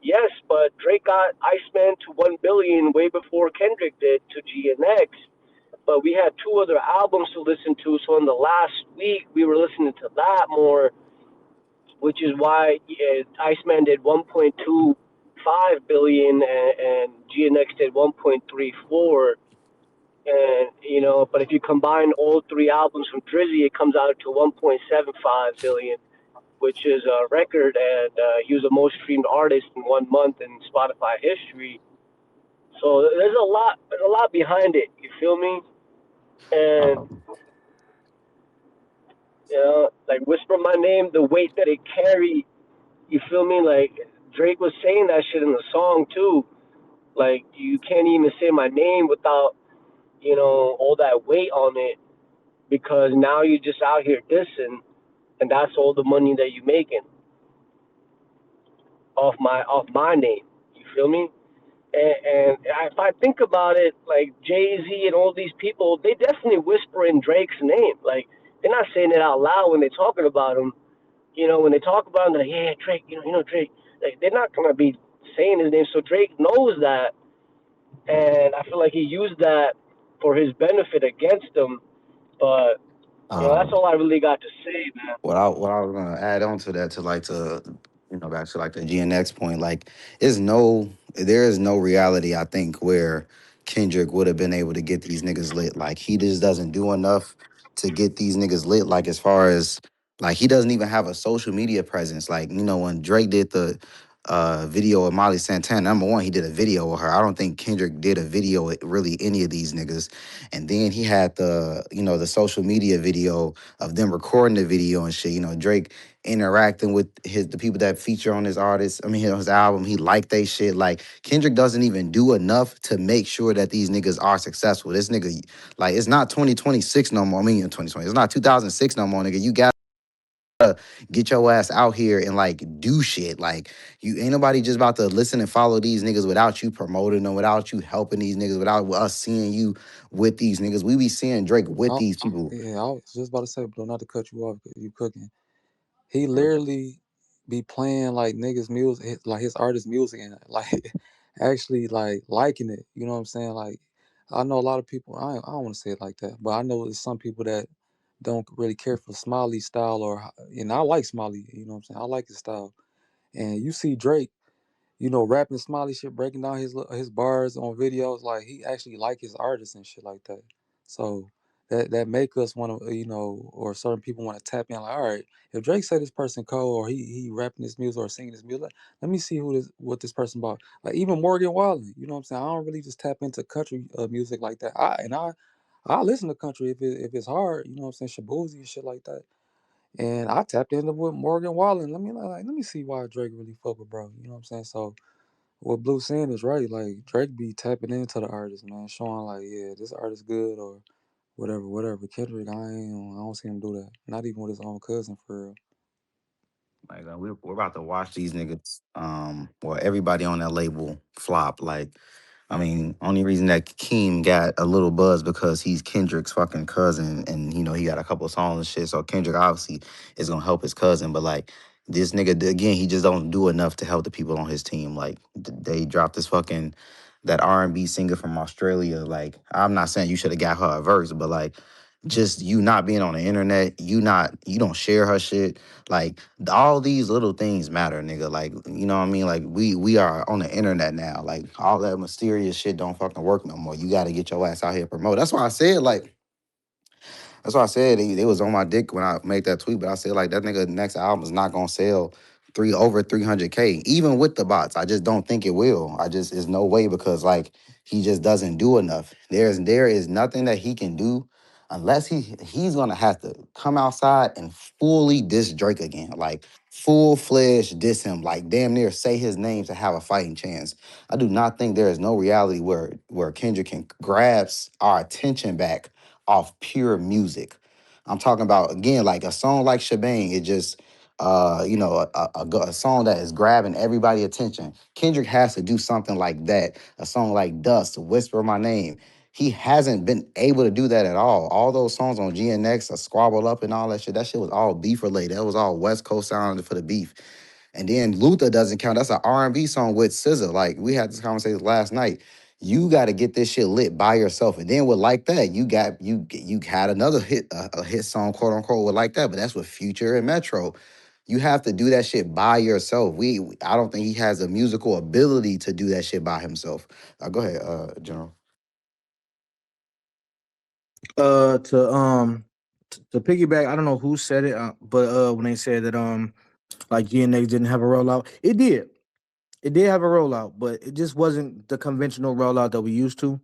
Yes, but Drake got Iceman to 1 billion way before Kendrick did to GNX. But we had two other albums to listen to, so in the last week we were listening to that more, which is why Iceman did 1.25 billion and GNX did 1.34. And but if you combine all three albums from Drizzy, it comes out to 1.75 billion, which is a record. And he was the most streamed artist in 1 month in Spotify history. So there's a lot behind it. You feel me? And Um, like Whisper My Name, the weight that it carried. You feel me? Like Drake was saying that shit in the song too. Like you can't even say my name without all that weight on it, because now you're just out here dissing, and that's all the money that you're making off my name. You feel me? And if I think about it, like Jay-Z and all these people, they definitely whisper in Drake's name. Like they're not saying it out loud when they're talking about him. When they talk about him, they're like, yeah, Drake. Drake. Like they're not gonna be saying his name. So Drake knows that, and I feel like he used that for his benefit against him. But that's um, all I really got to say, man. what I was gonna add on to that, to like to back to like the GNX point, like there is no reality, I think, where Kendrick would have been able to get these niggas lit. Like he just doesn't do enough to get these niggas lit. Like as far as like he doesn't even have a social media presence. Like when Drake did the video of Molly Santana, number one, he did a video of her. I don't think Kendrick did a video with really any of these niggas. And then he had the social media video of them recording the video and shit. Drake interacting with the people that feature on his artist. I mean, his album. He liked they shit. Like Kendrick doesn't even do enough to make sure that these niggas are successful. This nigga, like, it's not 2026 no more. I mean, in 2020, it's not 2006 no more, nigga. You got get your ass out here and like do shit. Like you ain't nobody just about to listen and follow these niggas without you promoting them, without you helping these niggas, without us seeing you with these niggas. We be seeing Drake with these people. Yeah, I was just about to say, bro, not to cut you off, 'cause you cooking. He literally be playing like niggas music, like his artist music, and like actually like liking it. You know what I'm saying? Like I know a lot of people. I don't want to say it like that, but I know there's some people that don't really care for Smiley style, and I like Smiley. You know what I'm saying? I like his style, and you see Drake, rapping Smiley shit, breaking down his bars on videos. Like he actually like his artists and shit like that. So that make us want to, or certain people want to tap in. Like, all right, if Drake said this person cold, or he rapping this music or singing this music, let me see what this person about. Like even Morgan Wallen, you know what I'm saying? I don't really just tap into country music like that. I listen to country if it's hard, you know what I'm saying, Shabuzi and shit like that. And I tapped into with Morgan Wallen. Let me see why Drake really fuck with bro. You know what I'm saying? So what Blue saying is right. Like Drake be tapping into the artist, man, showing like, yeah, this artist good or whatever. Kendrick, I don't see him do that. Not even with his own cousin for real. Like we're about to watch these niggas, well, everybody on that label flop. Like, I mean, only reason that Keem got a little buzz because he's Kendrick's fucking cousin, and he got a couple of songs and shit. So Kendrick obviously is gonna help his cousin, but like this nigga again, he just don't do enough to help the people on his team. Like they dropped this fucking that R&B singer from Australia. Like I'm not saying you should have got her a verse, but like just you not being on the internet, you don't share her shit. Like all these little things matter, nigga. Like, you know what I mean? Like we are on the internet now. Like all that mysterious shit don't fucking work no more. You gotta get your ass out here and promote. That's why I said they was on my dick when I made that tweet, but I said like that nigga next album is not gonna sell over 300K, even with the bots. I just don't think it will. There's no way, because like he just doesn't do enough. There is nothing that he can do unless he's gonna have to come outside and fully diss Drake again. Like full fledged diss him, like damn near say his name to have a fighting chance. I do not think there is no reality where Kendrick can grabs our attention back off pure music. I'm talking about again, like a song like Shebang. It just, a song that is grabbing everybody' attention. Kendrick has to do something like that. A song like Dust, Whisper My Name. He hasn't been able to do that at all. All those songs on GNX, Squabble Up and all that shit was all beef related. That was all West Coast sound for the beef. And then Luther doesn't count. That's an R&B song with SZA. Like we had this conversation last night. You got to get this shit lit by yourself. And then with Like That, you had another hit, a hit song, quote unquote, with Like That, but that's with Future and Metro. You have to do that shit by yourself. I don't think he has the musical ability to do that shit by himself. Go ahead, General. To piggyback, I don't know who said it, but when they said that like GNX didn't have a rollout, it did. It did have a rollout, but it just wasn't the conventional rollout that we used to.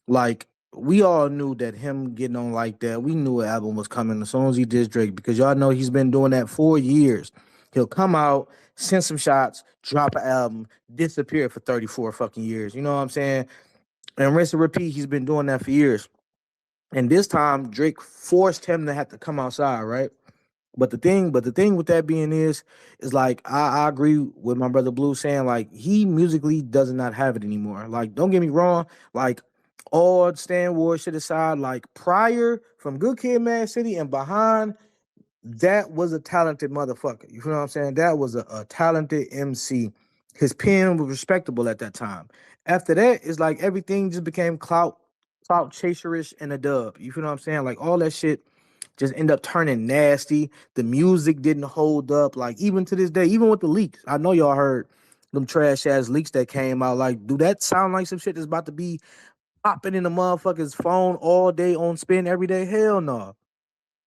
Like we all knew that him getting on Like That, we knew an album was coming as soon as he did Drake because y'all know he's been doing that for years. He'll come out, send some shots, drop an album, disappear for 34 fucking years. You know what I'm saying? And rinse and repeat, he's been doing that for years. And this time Drake forced him to have to come outside, right? But the thing with that being is like I agree with my brother Blue saying like he musically does not have it anymore. Like, don't get me wrong, like all Stan Wars shit aside, like prior from Good Kid, Mad City and behind, that was a talented motherfucker. You feel what I'm saying? That was a talented MC. His pen was respectable at that time. After that, it's like everything just became clout chaserish and a dub. You feel what I'm saying? Like all that shit just end up turning nasty. The music didn't hold up. Like even to this day, even with the leaks, I know y'all heard them trash ass leaks that came out. Like, do that sound like some shit that's about to be popping in the motherfucker's phone all day on spin every day? Hell no.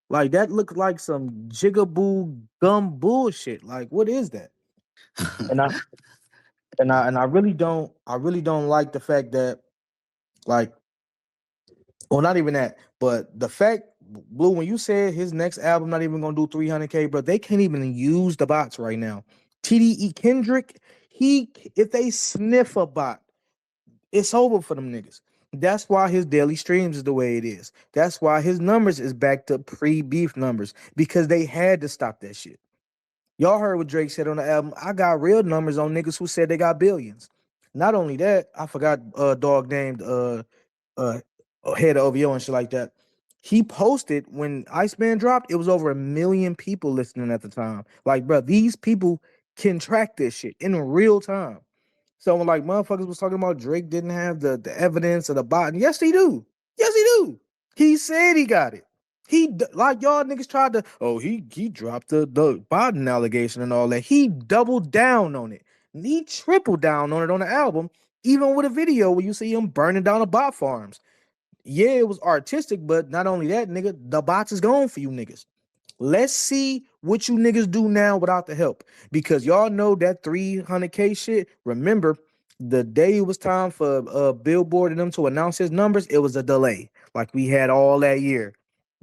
Like that looked like some jigaboo gum bullshit. Like what is that? And I really don't like the fact that like well not even that, but the fact Blue when you said his next album not even gonna do 300K, bro, they can't even use the bots right now. TDE Kendrick, he if they sniff a bot, it's over for them niggas. That's why his daily streams is the way it is. That's why his numbers is back to pre-beef numbers because they had to stop that shit. Y'all heard what Drake said on the album. I got real numbers on niggas who said they got billions. Not only that, I forgot dog named uh head of OVO and shit like that. He posted when Iceman dropped, it was over 1 million people listening at the time. Like, bro, these people can track this shit in real time. So when like motherfuckers was talking about Drake didn't have the evidence of the bot, and yes he do. Yes he do. He said he got it. Like y'all niggas tried to. Oh, he dropped the Biden allegation and all that. He doubled down on it. He tripled down on it on the album, even with a video where you see him burning down the bot farms. Yeah, it was artistic, but not only that, nigga, the bots is gone for you niggas. Let's see what you niggas do now without the help. Because y'all know that 300K shit. Remember, the day it was time for Billboard and them to announce his numbers, it was a delay. Like we had all that year.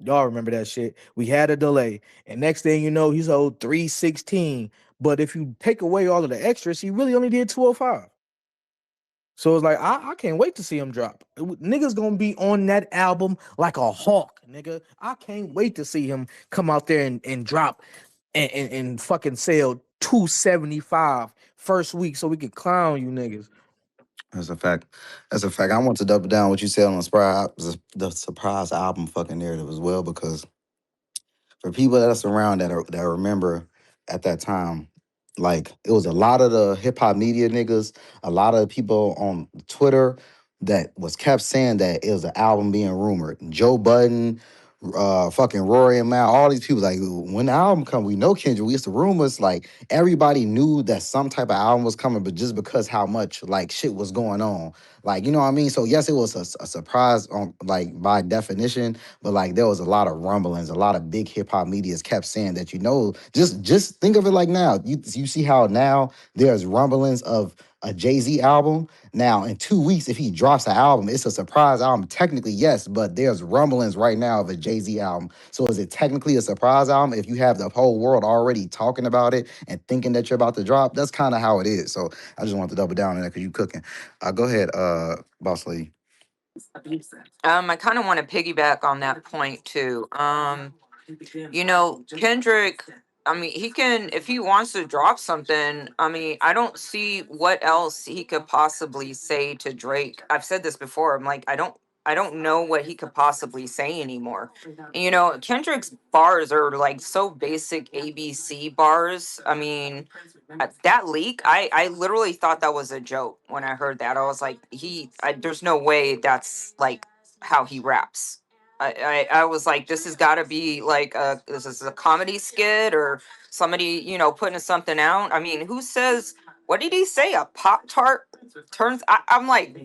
Y'all remember that shit. We had a delay. And next thing you know, he's owed 316. But if you take away all of the extras, he really only did 205. So it's like I can't wait to see him drop. Niggas gonna be on that album like a hawk, nigga. I can't wait to see him come out there and drop and fucking sell 275 first week so we can clown you niggas. That's a fact. That's a fact. I want to double down what you said on the surprise album fucking narrative as well, because for people that's around that remember at that time, like it was a lot of the hip hop media niggas, a lot of people on Twitter that was kept saying that it was an album being rumored. Joe Budden, fucking Rory and Mal, all these people like when the album come, we know Kendrick. We used to rumors like everybody knew that some type of album was coming, but just because how much like shit was going on, like you know what I mean. So yes, it was a surprise on like by definition, but like there was a lot of rumblings, a lot of big hip hop medias kept saying that just think of it like now. You see how now there's rumblings of a Jay-Z album. Now in 2 weeks, if he drops an album, it's a surprise album. Technically, yes, but there's rumblings right now of a Jay-Z album. So is it technically a surprise album if you have the whole world already talking about it and thinking that you're about to drop? That's kind of how it is. So I just want to double down on that because you cooking. Go ahead, boss lady. I kind of want to piggyback on that point too. Kendrick, I mean, he can, if he wants to drop something, I mean, I don't see what else he could possibly say to Drake. I've said this before. I'm like, I don't. I don't know what he could possibly say anymore. And, you know, Kendrick's bars are like so basic ABC bars. I mean, that leak, I literally thought that was a joke when I heard that. I was like, there's no way that's like how he raps. I was like, this has got to be like this is a comedy skit or somebody, you know, putting something out. I mean, who says, what did he say? A Pop Tart turns, I'm like,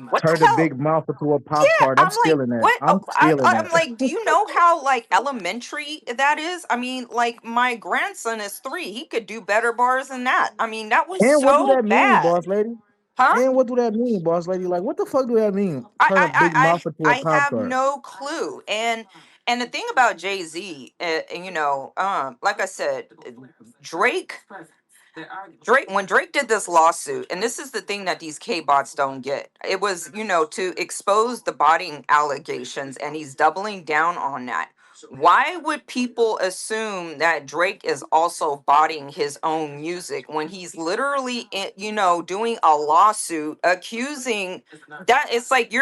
what the Turn the hell? big mouth into a Pop Yeah, Tart. I'm I'm like, stealing that. what? I'm stealing I'm that. like, do you know how like elementary that is? I mean, like my grandson is 3. He could do better bars than that. I mean, that was And what do so that mean, boss bad, lady? huh? And what do that mean, boss lady? Like, what the fuck do that mean? Turn a big mouth into a I Pop have Tart. no clue. And the thing about Jay Z, you know, like I said, Drake. When Drake did this lawsuit, and this is the thing that these K bots don't get. It was, you know, to expose the botting allegations, and he's doubling down on that. Why would people assume that Drake is also botting his own music when he's literally, you know, doing a lawsuit accusing that? It's like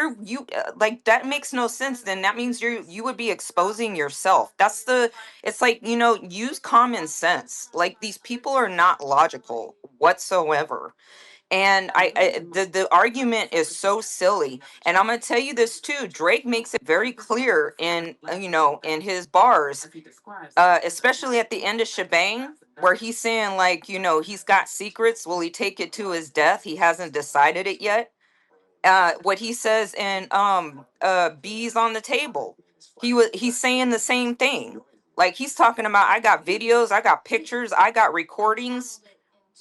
like that makes no sense. Then that means you would be exposing yourself. It's like, you know, use common sense. Like these people are not logical whatsoever. And the argument is so silly. And I'm gonna tell you this too. Drake makes it very clear in you know, in his bars, especially at the end of Shebang, where he's saying like, you know, he's got secrets. Will he take it to his death? He hasn't decided it yet. What he says in Bees on the Table, he's saying the same thing. Like he's talking about, I got videos, I got pictures, I got recordings.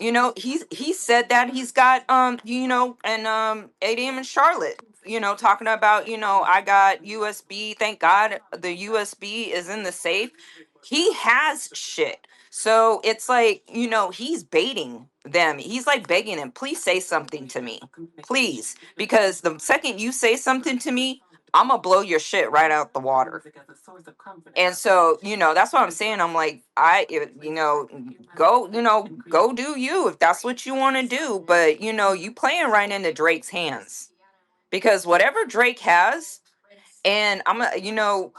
You know, he said that he's got you know, and 8 a.m. in Charlotte, you know, talking about, you know, I got USB, thank God the USB is in the safe. He has shit. So it's like, you know, he's baiting them. He's like begging them, please say something to me. Please. Because the second you say something to me, I'm gonna blow your shit right out the water. And so, you know, that's what I'm saying. I'm like, you know, go, you know, go do you if that's what you want to do. But, you know, you playing right into Drake's hands because whatever Drake has, and you know,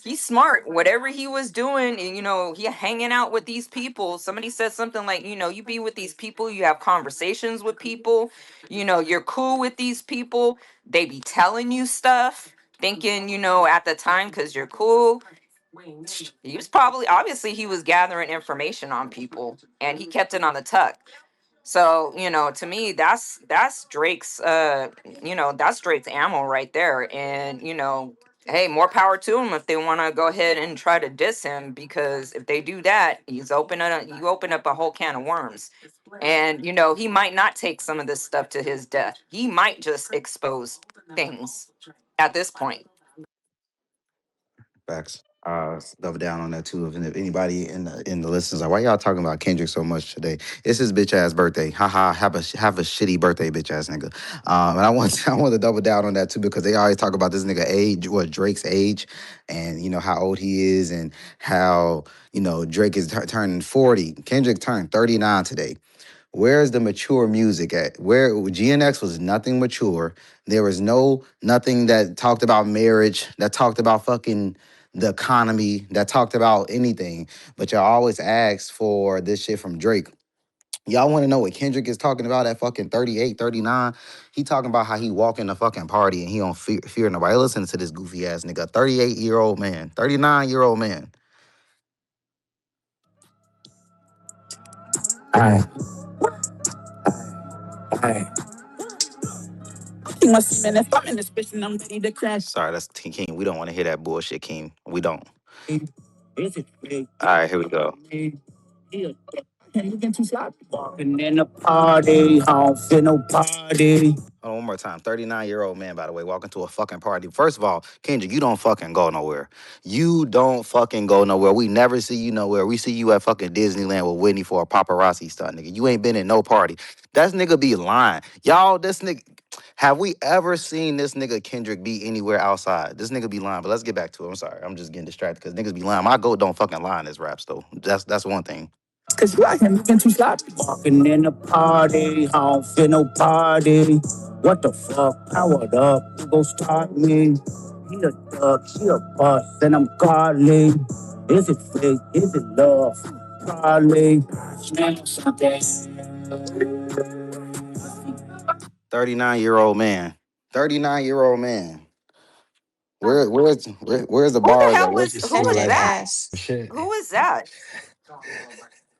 he's smart. Whatever he was doing, and you know, he hanging out with these people. Somebody said something like, you know, you be with these people, you have conversations with people, you know, you're cool with these people. They be telling you stuff, thinking, you know, at the time because you're cool. He was probably, obviously, he was gathering information on people, and he kept it on the tuck. So, you know, to me, that's Drake's you know, that's Drake's ammo right there. And, you know, hey, more power to him if they want to go ahead and try to diss him, because if they do that, you open up a whole can of worms. And, you know, he might not take some of this stuff to his death. He might just expose things at this point. Facts. Double down on that too. If anybody in the listeners like, why y'all talking about Kendrick so much today? It's his bitch ass birthday. Haha. Have a shitty birthday, bitch ass nigga. And I want to double down on that too because they always talk about this nigga age, what Drake's age, and you know how old he is, and how you know Drake is turning 40. Kendrick turned 39 today. Where's the mature music at? Where GNX was nothing mature. There was nothing that talked about marriage, that talked about fucking the economy, that talked about anything. But y'all always ask for this shit from Drake. Y'all want to know what Kendrick is talking about at fucking 38, 39? He talking about how he walk in the fucking party and he don't fear nobody. Listen to this goofy ass nigga. 38-year-old man. 39-year-old man. Aye, aye. King must see, man, if I'm in this bitch and I'm ready to crash. Sorry, that's King. We don't want to hear that bullshit, King. We don't. Is it me? All right, here we go. Yeah. Can't you get too sloppy? Walking in a party, I don't feel no party. Oh, one more time. 39-year-old man, by the way, walking to a fucking party. First of all, Kendrick, you don't fucking go nowhere. You don't fucking go nowhere. We never see you nowhere. We see you at fucking Disneyland with Whitney for a paparazzi stunt, nigga. You ain't been in no party. That nigga be lying. Y'all, this nigga, have we ever seen this nigga Kendrick be anywhere outside? This nigga be lying, but let's get back to it. I'm sorry. I'm just getting distracted because niggas be lying. My goat don't fucking lie in his raps, though. That's one thing. Cause you out here moving too sloppy. Walking in a party, I don't feel no party. What the fuck? Powered up, who gon' start me? He a thug, she a bust, and I'm godly. Is it fake? Is it love? Probably. Smell something. 39-year-old man. 39-year-old man. Where's the Who the bars hell that was listen who to was like Kendrick that? that? ass. Shit. Who was that?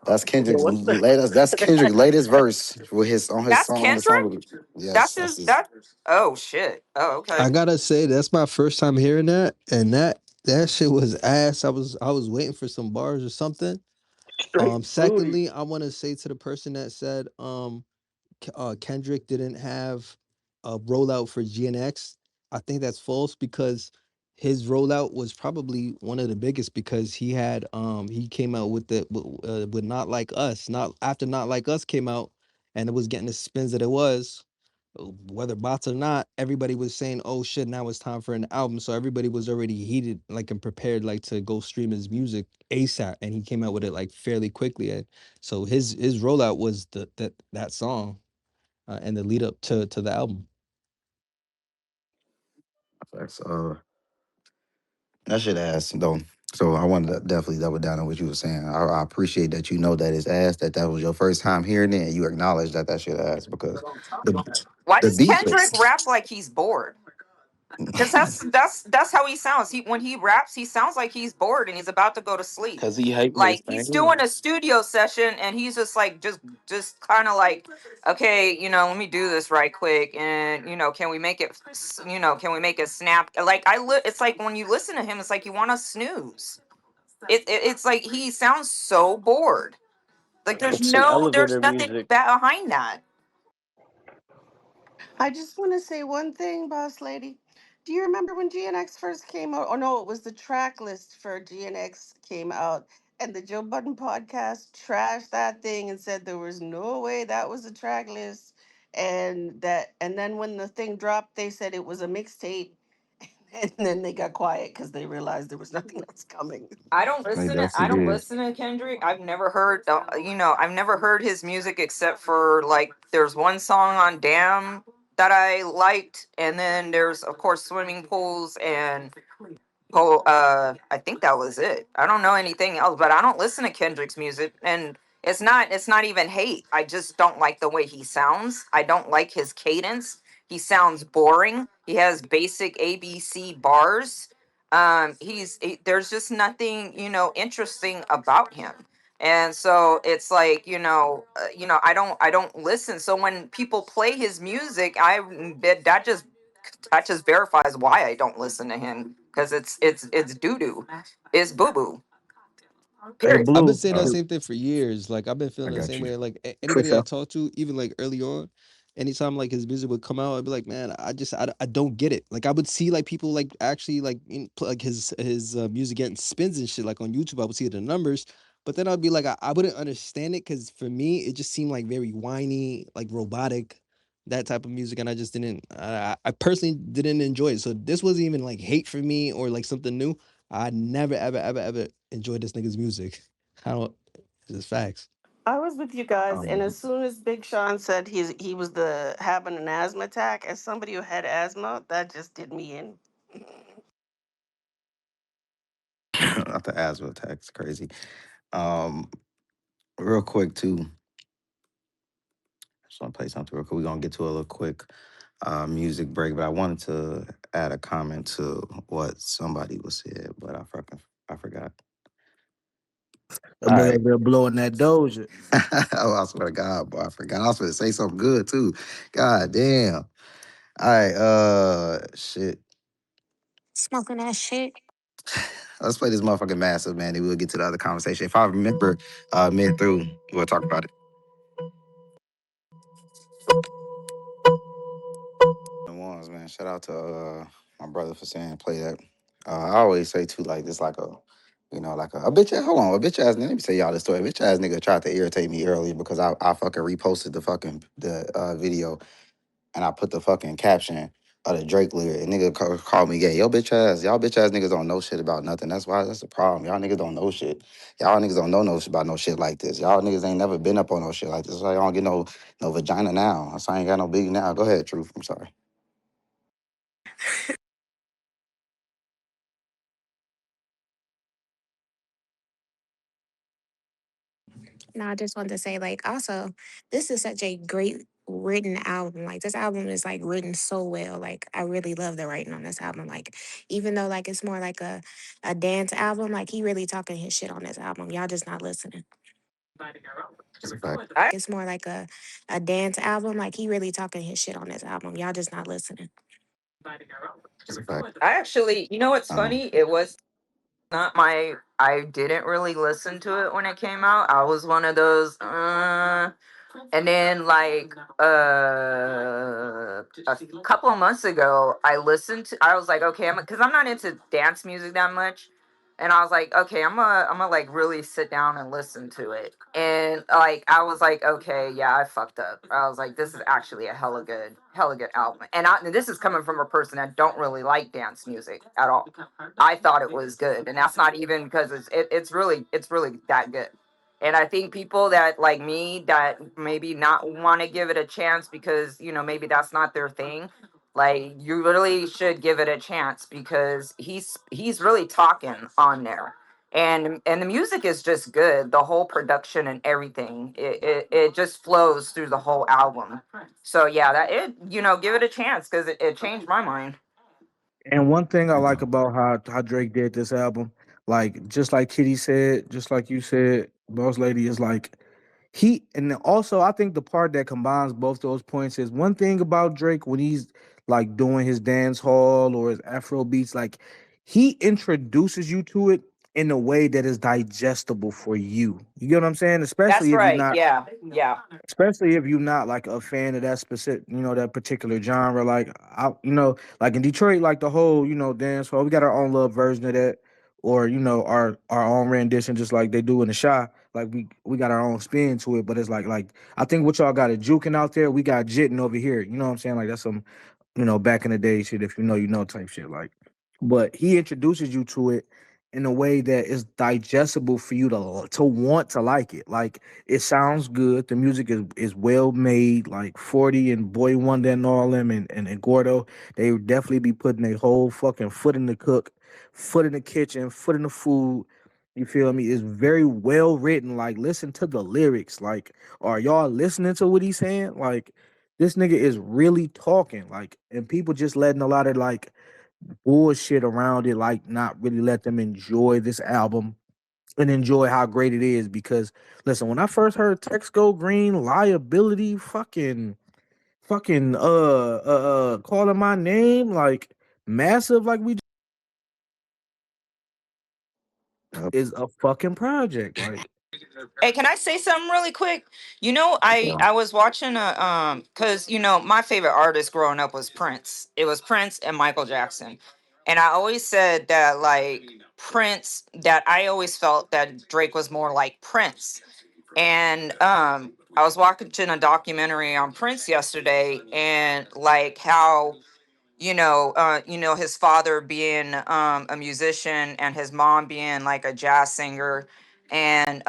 That's Yo, Kendrick's what's the latest. That's Kendrick's latest verse with his on his That's song on the song Kendrick? with. Yes, That's that's his his. that oh shit. Oh, I okay. gotta say that's my first time hearing that, and that shit was ass. I was waiting for some bars or something. straight booty? Secondly, I want to say to the person that said Kendrick didn't have a rollout for GNX. I think that's false because his rollout was probably one of the biggest because he came out with Not Like Us. Not after Not Like Us came out and it was getting the spins that it was, whether bots or not, everybody was saying, "Oh shit, now it's time for an album." So everybody was already heated, like and prepared, like to go stream his music ASAP, and he came out with it like fairly quickly. And so his rollout was that song and the lead up to the album. That's that shit ass though. So I wanted to definitely double down on what you were saying. I appreciate that you know that it's ass. That was your first time hearing it, and you acknowledge that that shit ass because the Why the does beat Kendrick was rap like he's bored? Because that's how he sounds. He when he raps, he sounds like he's bored and he's about to go to sleep. Cause he hating his Like he's doing fame. a studio session and he's just like just kind of like, okay, let me do this right quick, and can we make it, can we make it snap? Like it's like when you listen to him, it's like you want to snooze. It's like he sounds so bored. Like It's some there's elevator nothing music. behind that. I just want to say one thing, boss lady. Do you remember when GNX first came out? Oh no, it was the track list for GNX came out, and the Joe Budden podcast trashed that thing and said there was no way that was a track list, and then when the thing dropped, they said it was a mixtape, and then they got quiet because they realized there was nothing else coming. they I definitely don't did. listen to Kendrick. I've never heard his music except for like there's one song on Damn that I liked, and then there's of course Swimming Pools and I think that was it. I don't know anything else, but I don't listen to Kendrick's music, and it's not even hate. I just don't like the way he sounds. I don't like his cadence. He sounds boring. He has basic ABC bars. There's just nothing interesting about him. And so it's like I don't listen. So when people play his music, that just verifies why I don't listen to him, because it's doo doo, it's boo boo. Hey, Period. I've been Blue. saying that same thing for years. Like I've been I feeling the got same you. way. Like anybody I Trisha. talk to, even like early on, anytime like his music would come out, I'd be like, man, I don't get it. Like I would see like people like actually like like his music getting spins and shit like on YouTube. I would see the numbers, but then I'd be like, I wouldn't understand it because for me it just seemed like very whiny, like robotic, that type of music, and I just didn't. I personally didn't enjoy it. So this wasn't even like hate for me or like something new. I never ever enjoyed this nigga's music. I don't. It's just facts. I was with you guys, and Um, as soon as Big Sean said he was the having an asthma attack, as somebody who had asthma, that just did me in. not the asthma attack's crazy. Um, real quick too. Just want to play something real quick. We're gonna get to a little quick music break, but I wanted to add a comment to what somebody was said, but I forgot. That All boy right. over there blowing that doja. Oh, I swear to God, boy, I forgot. I was gonna say something good too. God damn. All right, shit. Smoking that shit. Let's play this motherfucking massive, man. Then we'll get to the other conversation. If I remember mid through, we'll talk about it. The ones, man. Shout out to my brother for saying play that. I always say too, like this, like a bitch ass. Hold on, a bitch ass. Let me say y'all this story. A bitch ass nigga tried to irritate me earlier because I fucking reposted the video and I put the fucking caption. of the Drake lyric. And nigga called me gay. Yo, bitch ass. Y'all bitch ass niggas don't know shit about nothing. That's the problem. Y'all niggas don't know shit. Y'all niggas don't know no shit about no shit like this. Y'all niggas ain't never been up on no shit like this. That's why y'all don't get no vagina now. That's why I ain't got no big now. Go ahead, Truth. I'm sorry. No, I just wanted to say, like, also, this is such a great written album. Like, this album is like written so well. Like, I really love the writing on this album. Like, even though like it's more like a dance album, like he really talking his shit on this album. Y'all just not listening. That's a fact. It's more like a dance album. Like he really talking his shit on this album. Y'all just not listening. That's a fact. I actually, you know what's Um, funny? It was not my. I didn't really listen to it when it came out. I was one of those. And then like a couple of months ago, I was like, okay, because I'm not into dance music that much. And I was like, okay, I'm gonna like really sit down and listen to it. And like I was like, okay, yeah, I fucked up. I was like, this is actually a hella good album. And this is coming from a person that don't really like dance music at all. I thought it was good, and that's not even because it's really that good. And I think people that like me that maybe not want to give it a chance because, maybe that's not their thing. Like you really should give it a chance because he's really talking on there. And the music is just good. The whole production and everything. It just flows through the whole album. So yeah, give it a chance because it changed my mind. And one thing I like about how Drake did this album, like just like Kitty said, just like you said, Boss Lady, is like and also I think the part that combines both those points is one thing about Drake when he's like doing his dance hall or his Afro beats, like he introduces you to it in a way that is digestible for you. You get what I'm saying? That's right. Yeah. Yeah. Especially if you're not like a fan of that specific, that particular genre. Like like in Detroit, like the whole, dance hall, we got our own little version of that, or our own rendition, just like they do in the shop. Like we got our own spin to it, but it's like I think what y'all got it juking out there, we got jitting over here. You know what I'm saying? Like that's some back in the day shit, if type shit. Like, but he introduces you to it in a way that is digestible for you to want to like it. Like, it sounds good. The music is well made. Like 40 and Boy Wonder and all them and Gordo, they would definitely be putting a whole fucking foot in the cook, foot in the kitchen, foot in the food. You feel me? It's very well written. Like, listen to the lyrics. Like, are y'all listening to what he's saying? Like, this nigga is really talking, like, and people just letting a lot of like bullshit around it, like not really let them enjoy this album and enjoy how great it is. Because listen, when I first heard Text Go Green, Liability, fucking calling my name, like massive, like we yep. is a fucking project, like. Hey, can I say something really quick? I was watching cuz my favorite artist growing up was Prince. It was Prince and Michael Jackson. And I always said that like Prince that I always felt that Drake was more like Prince. And I was watching a documentary on Prince yesterday and like how his father being a musician and his mom being like a jazz singer, and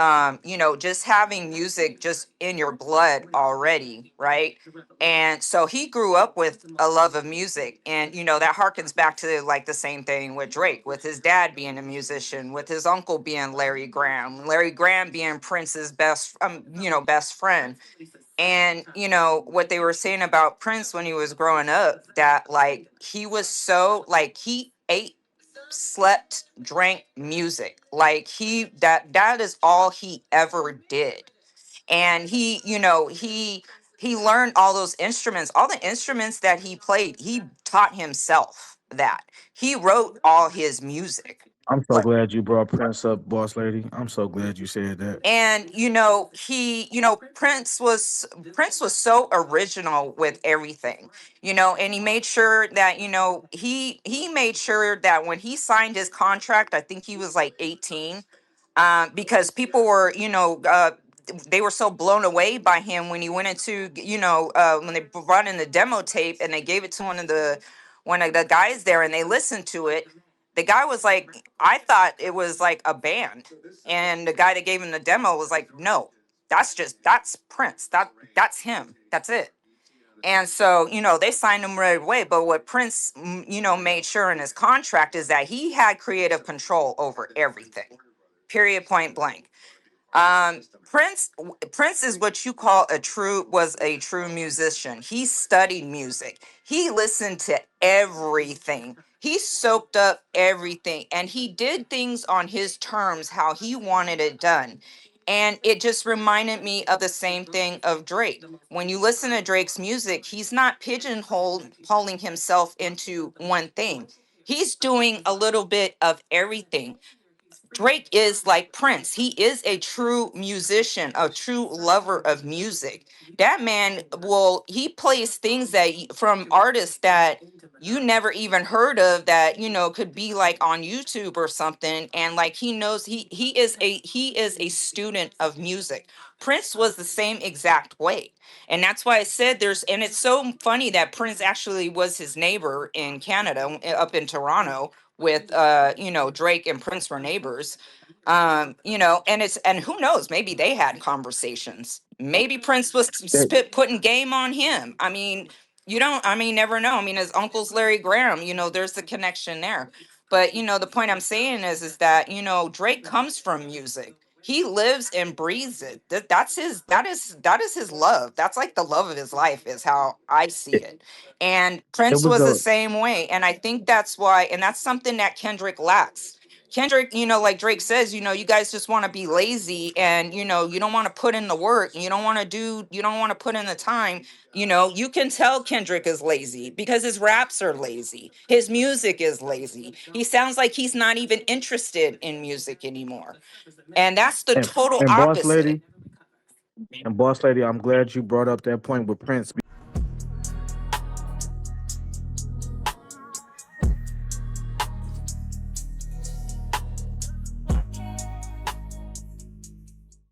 just having music just in your blood already, right? And so he grew up with a love of music, and that harkens back to like the same thing with Drake, with his dad being a musician, with his uncle being Larry Graham being Prince's best friend. And what they were saying about Prince when he was growing up, that like he was so like he ate, slept, drank music. Like that is all he ever did. And he learned all those instruments, all the instruments that he played, he taught himself that. He wrote all his music. I'm so glad you brought Prince up, Boss Lady. I'm so glad you said that. And Prince was so original with everything, and he made sure that he made sure that when he signed his contract, I think he was like 18, because people were they were so blown away by him when he went into when they brought in the demo tape and they gave it to one of the when the guy's there and they listen to it, the guy was like, I thought it was like a band. And the guy that gave him the demo was like, no, that's Prince. That's him. That's it. And so, they signed him right away. But what Prince, made sure in his contract is that he had creative control over everything. Period, point blank. Prince is what you call was a true musician. He studied music. He listened to everything. He soaked up everything and he did things on his terms, how he wanted it done. And it just reminded me of the same thing of Drake. When you listen to Drake's music, he's not pigeonholing himself into one thing. He's doing a little bit of everything. Drake is like Prince. He is a true musician, a true lover of music. That man he plays things from artists that you never even heard of that, could be like on YouTube or something. And like he knows he is a student of music. Prince was the same exact way. And that's why I said and it's so funny that Prince actually was his neighbor in Canada, up in Toronto, with Drake and Prince were neighbors. And who knows, maybe they had conversations. Maybe Prince was putting game on him. I mean, never know. I mean, his uncle's Larry Graham, there's the connection there. But the point I'm saying is that Drake comes from music. He lives and breathes it. That is his love. That's like the love of his life, is how I see It, it. And it Prince was was the a same way. And I think that's why, and that's something that Kendrick lacks. Kendrick, like Drake says, you guys just want to be lazy and, you don't want to put in the work. You don't want to put in the time. You can tell Kendrick is lazy because his raps are lazy. His music is lazy. He sounds like he's not even interested in music anymore. And that's the and, total and boss opposite. lady, I'm glad you brought up that point with Prince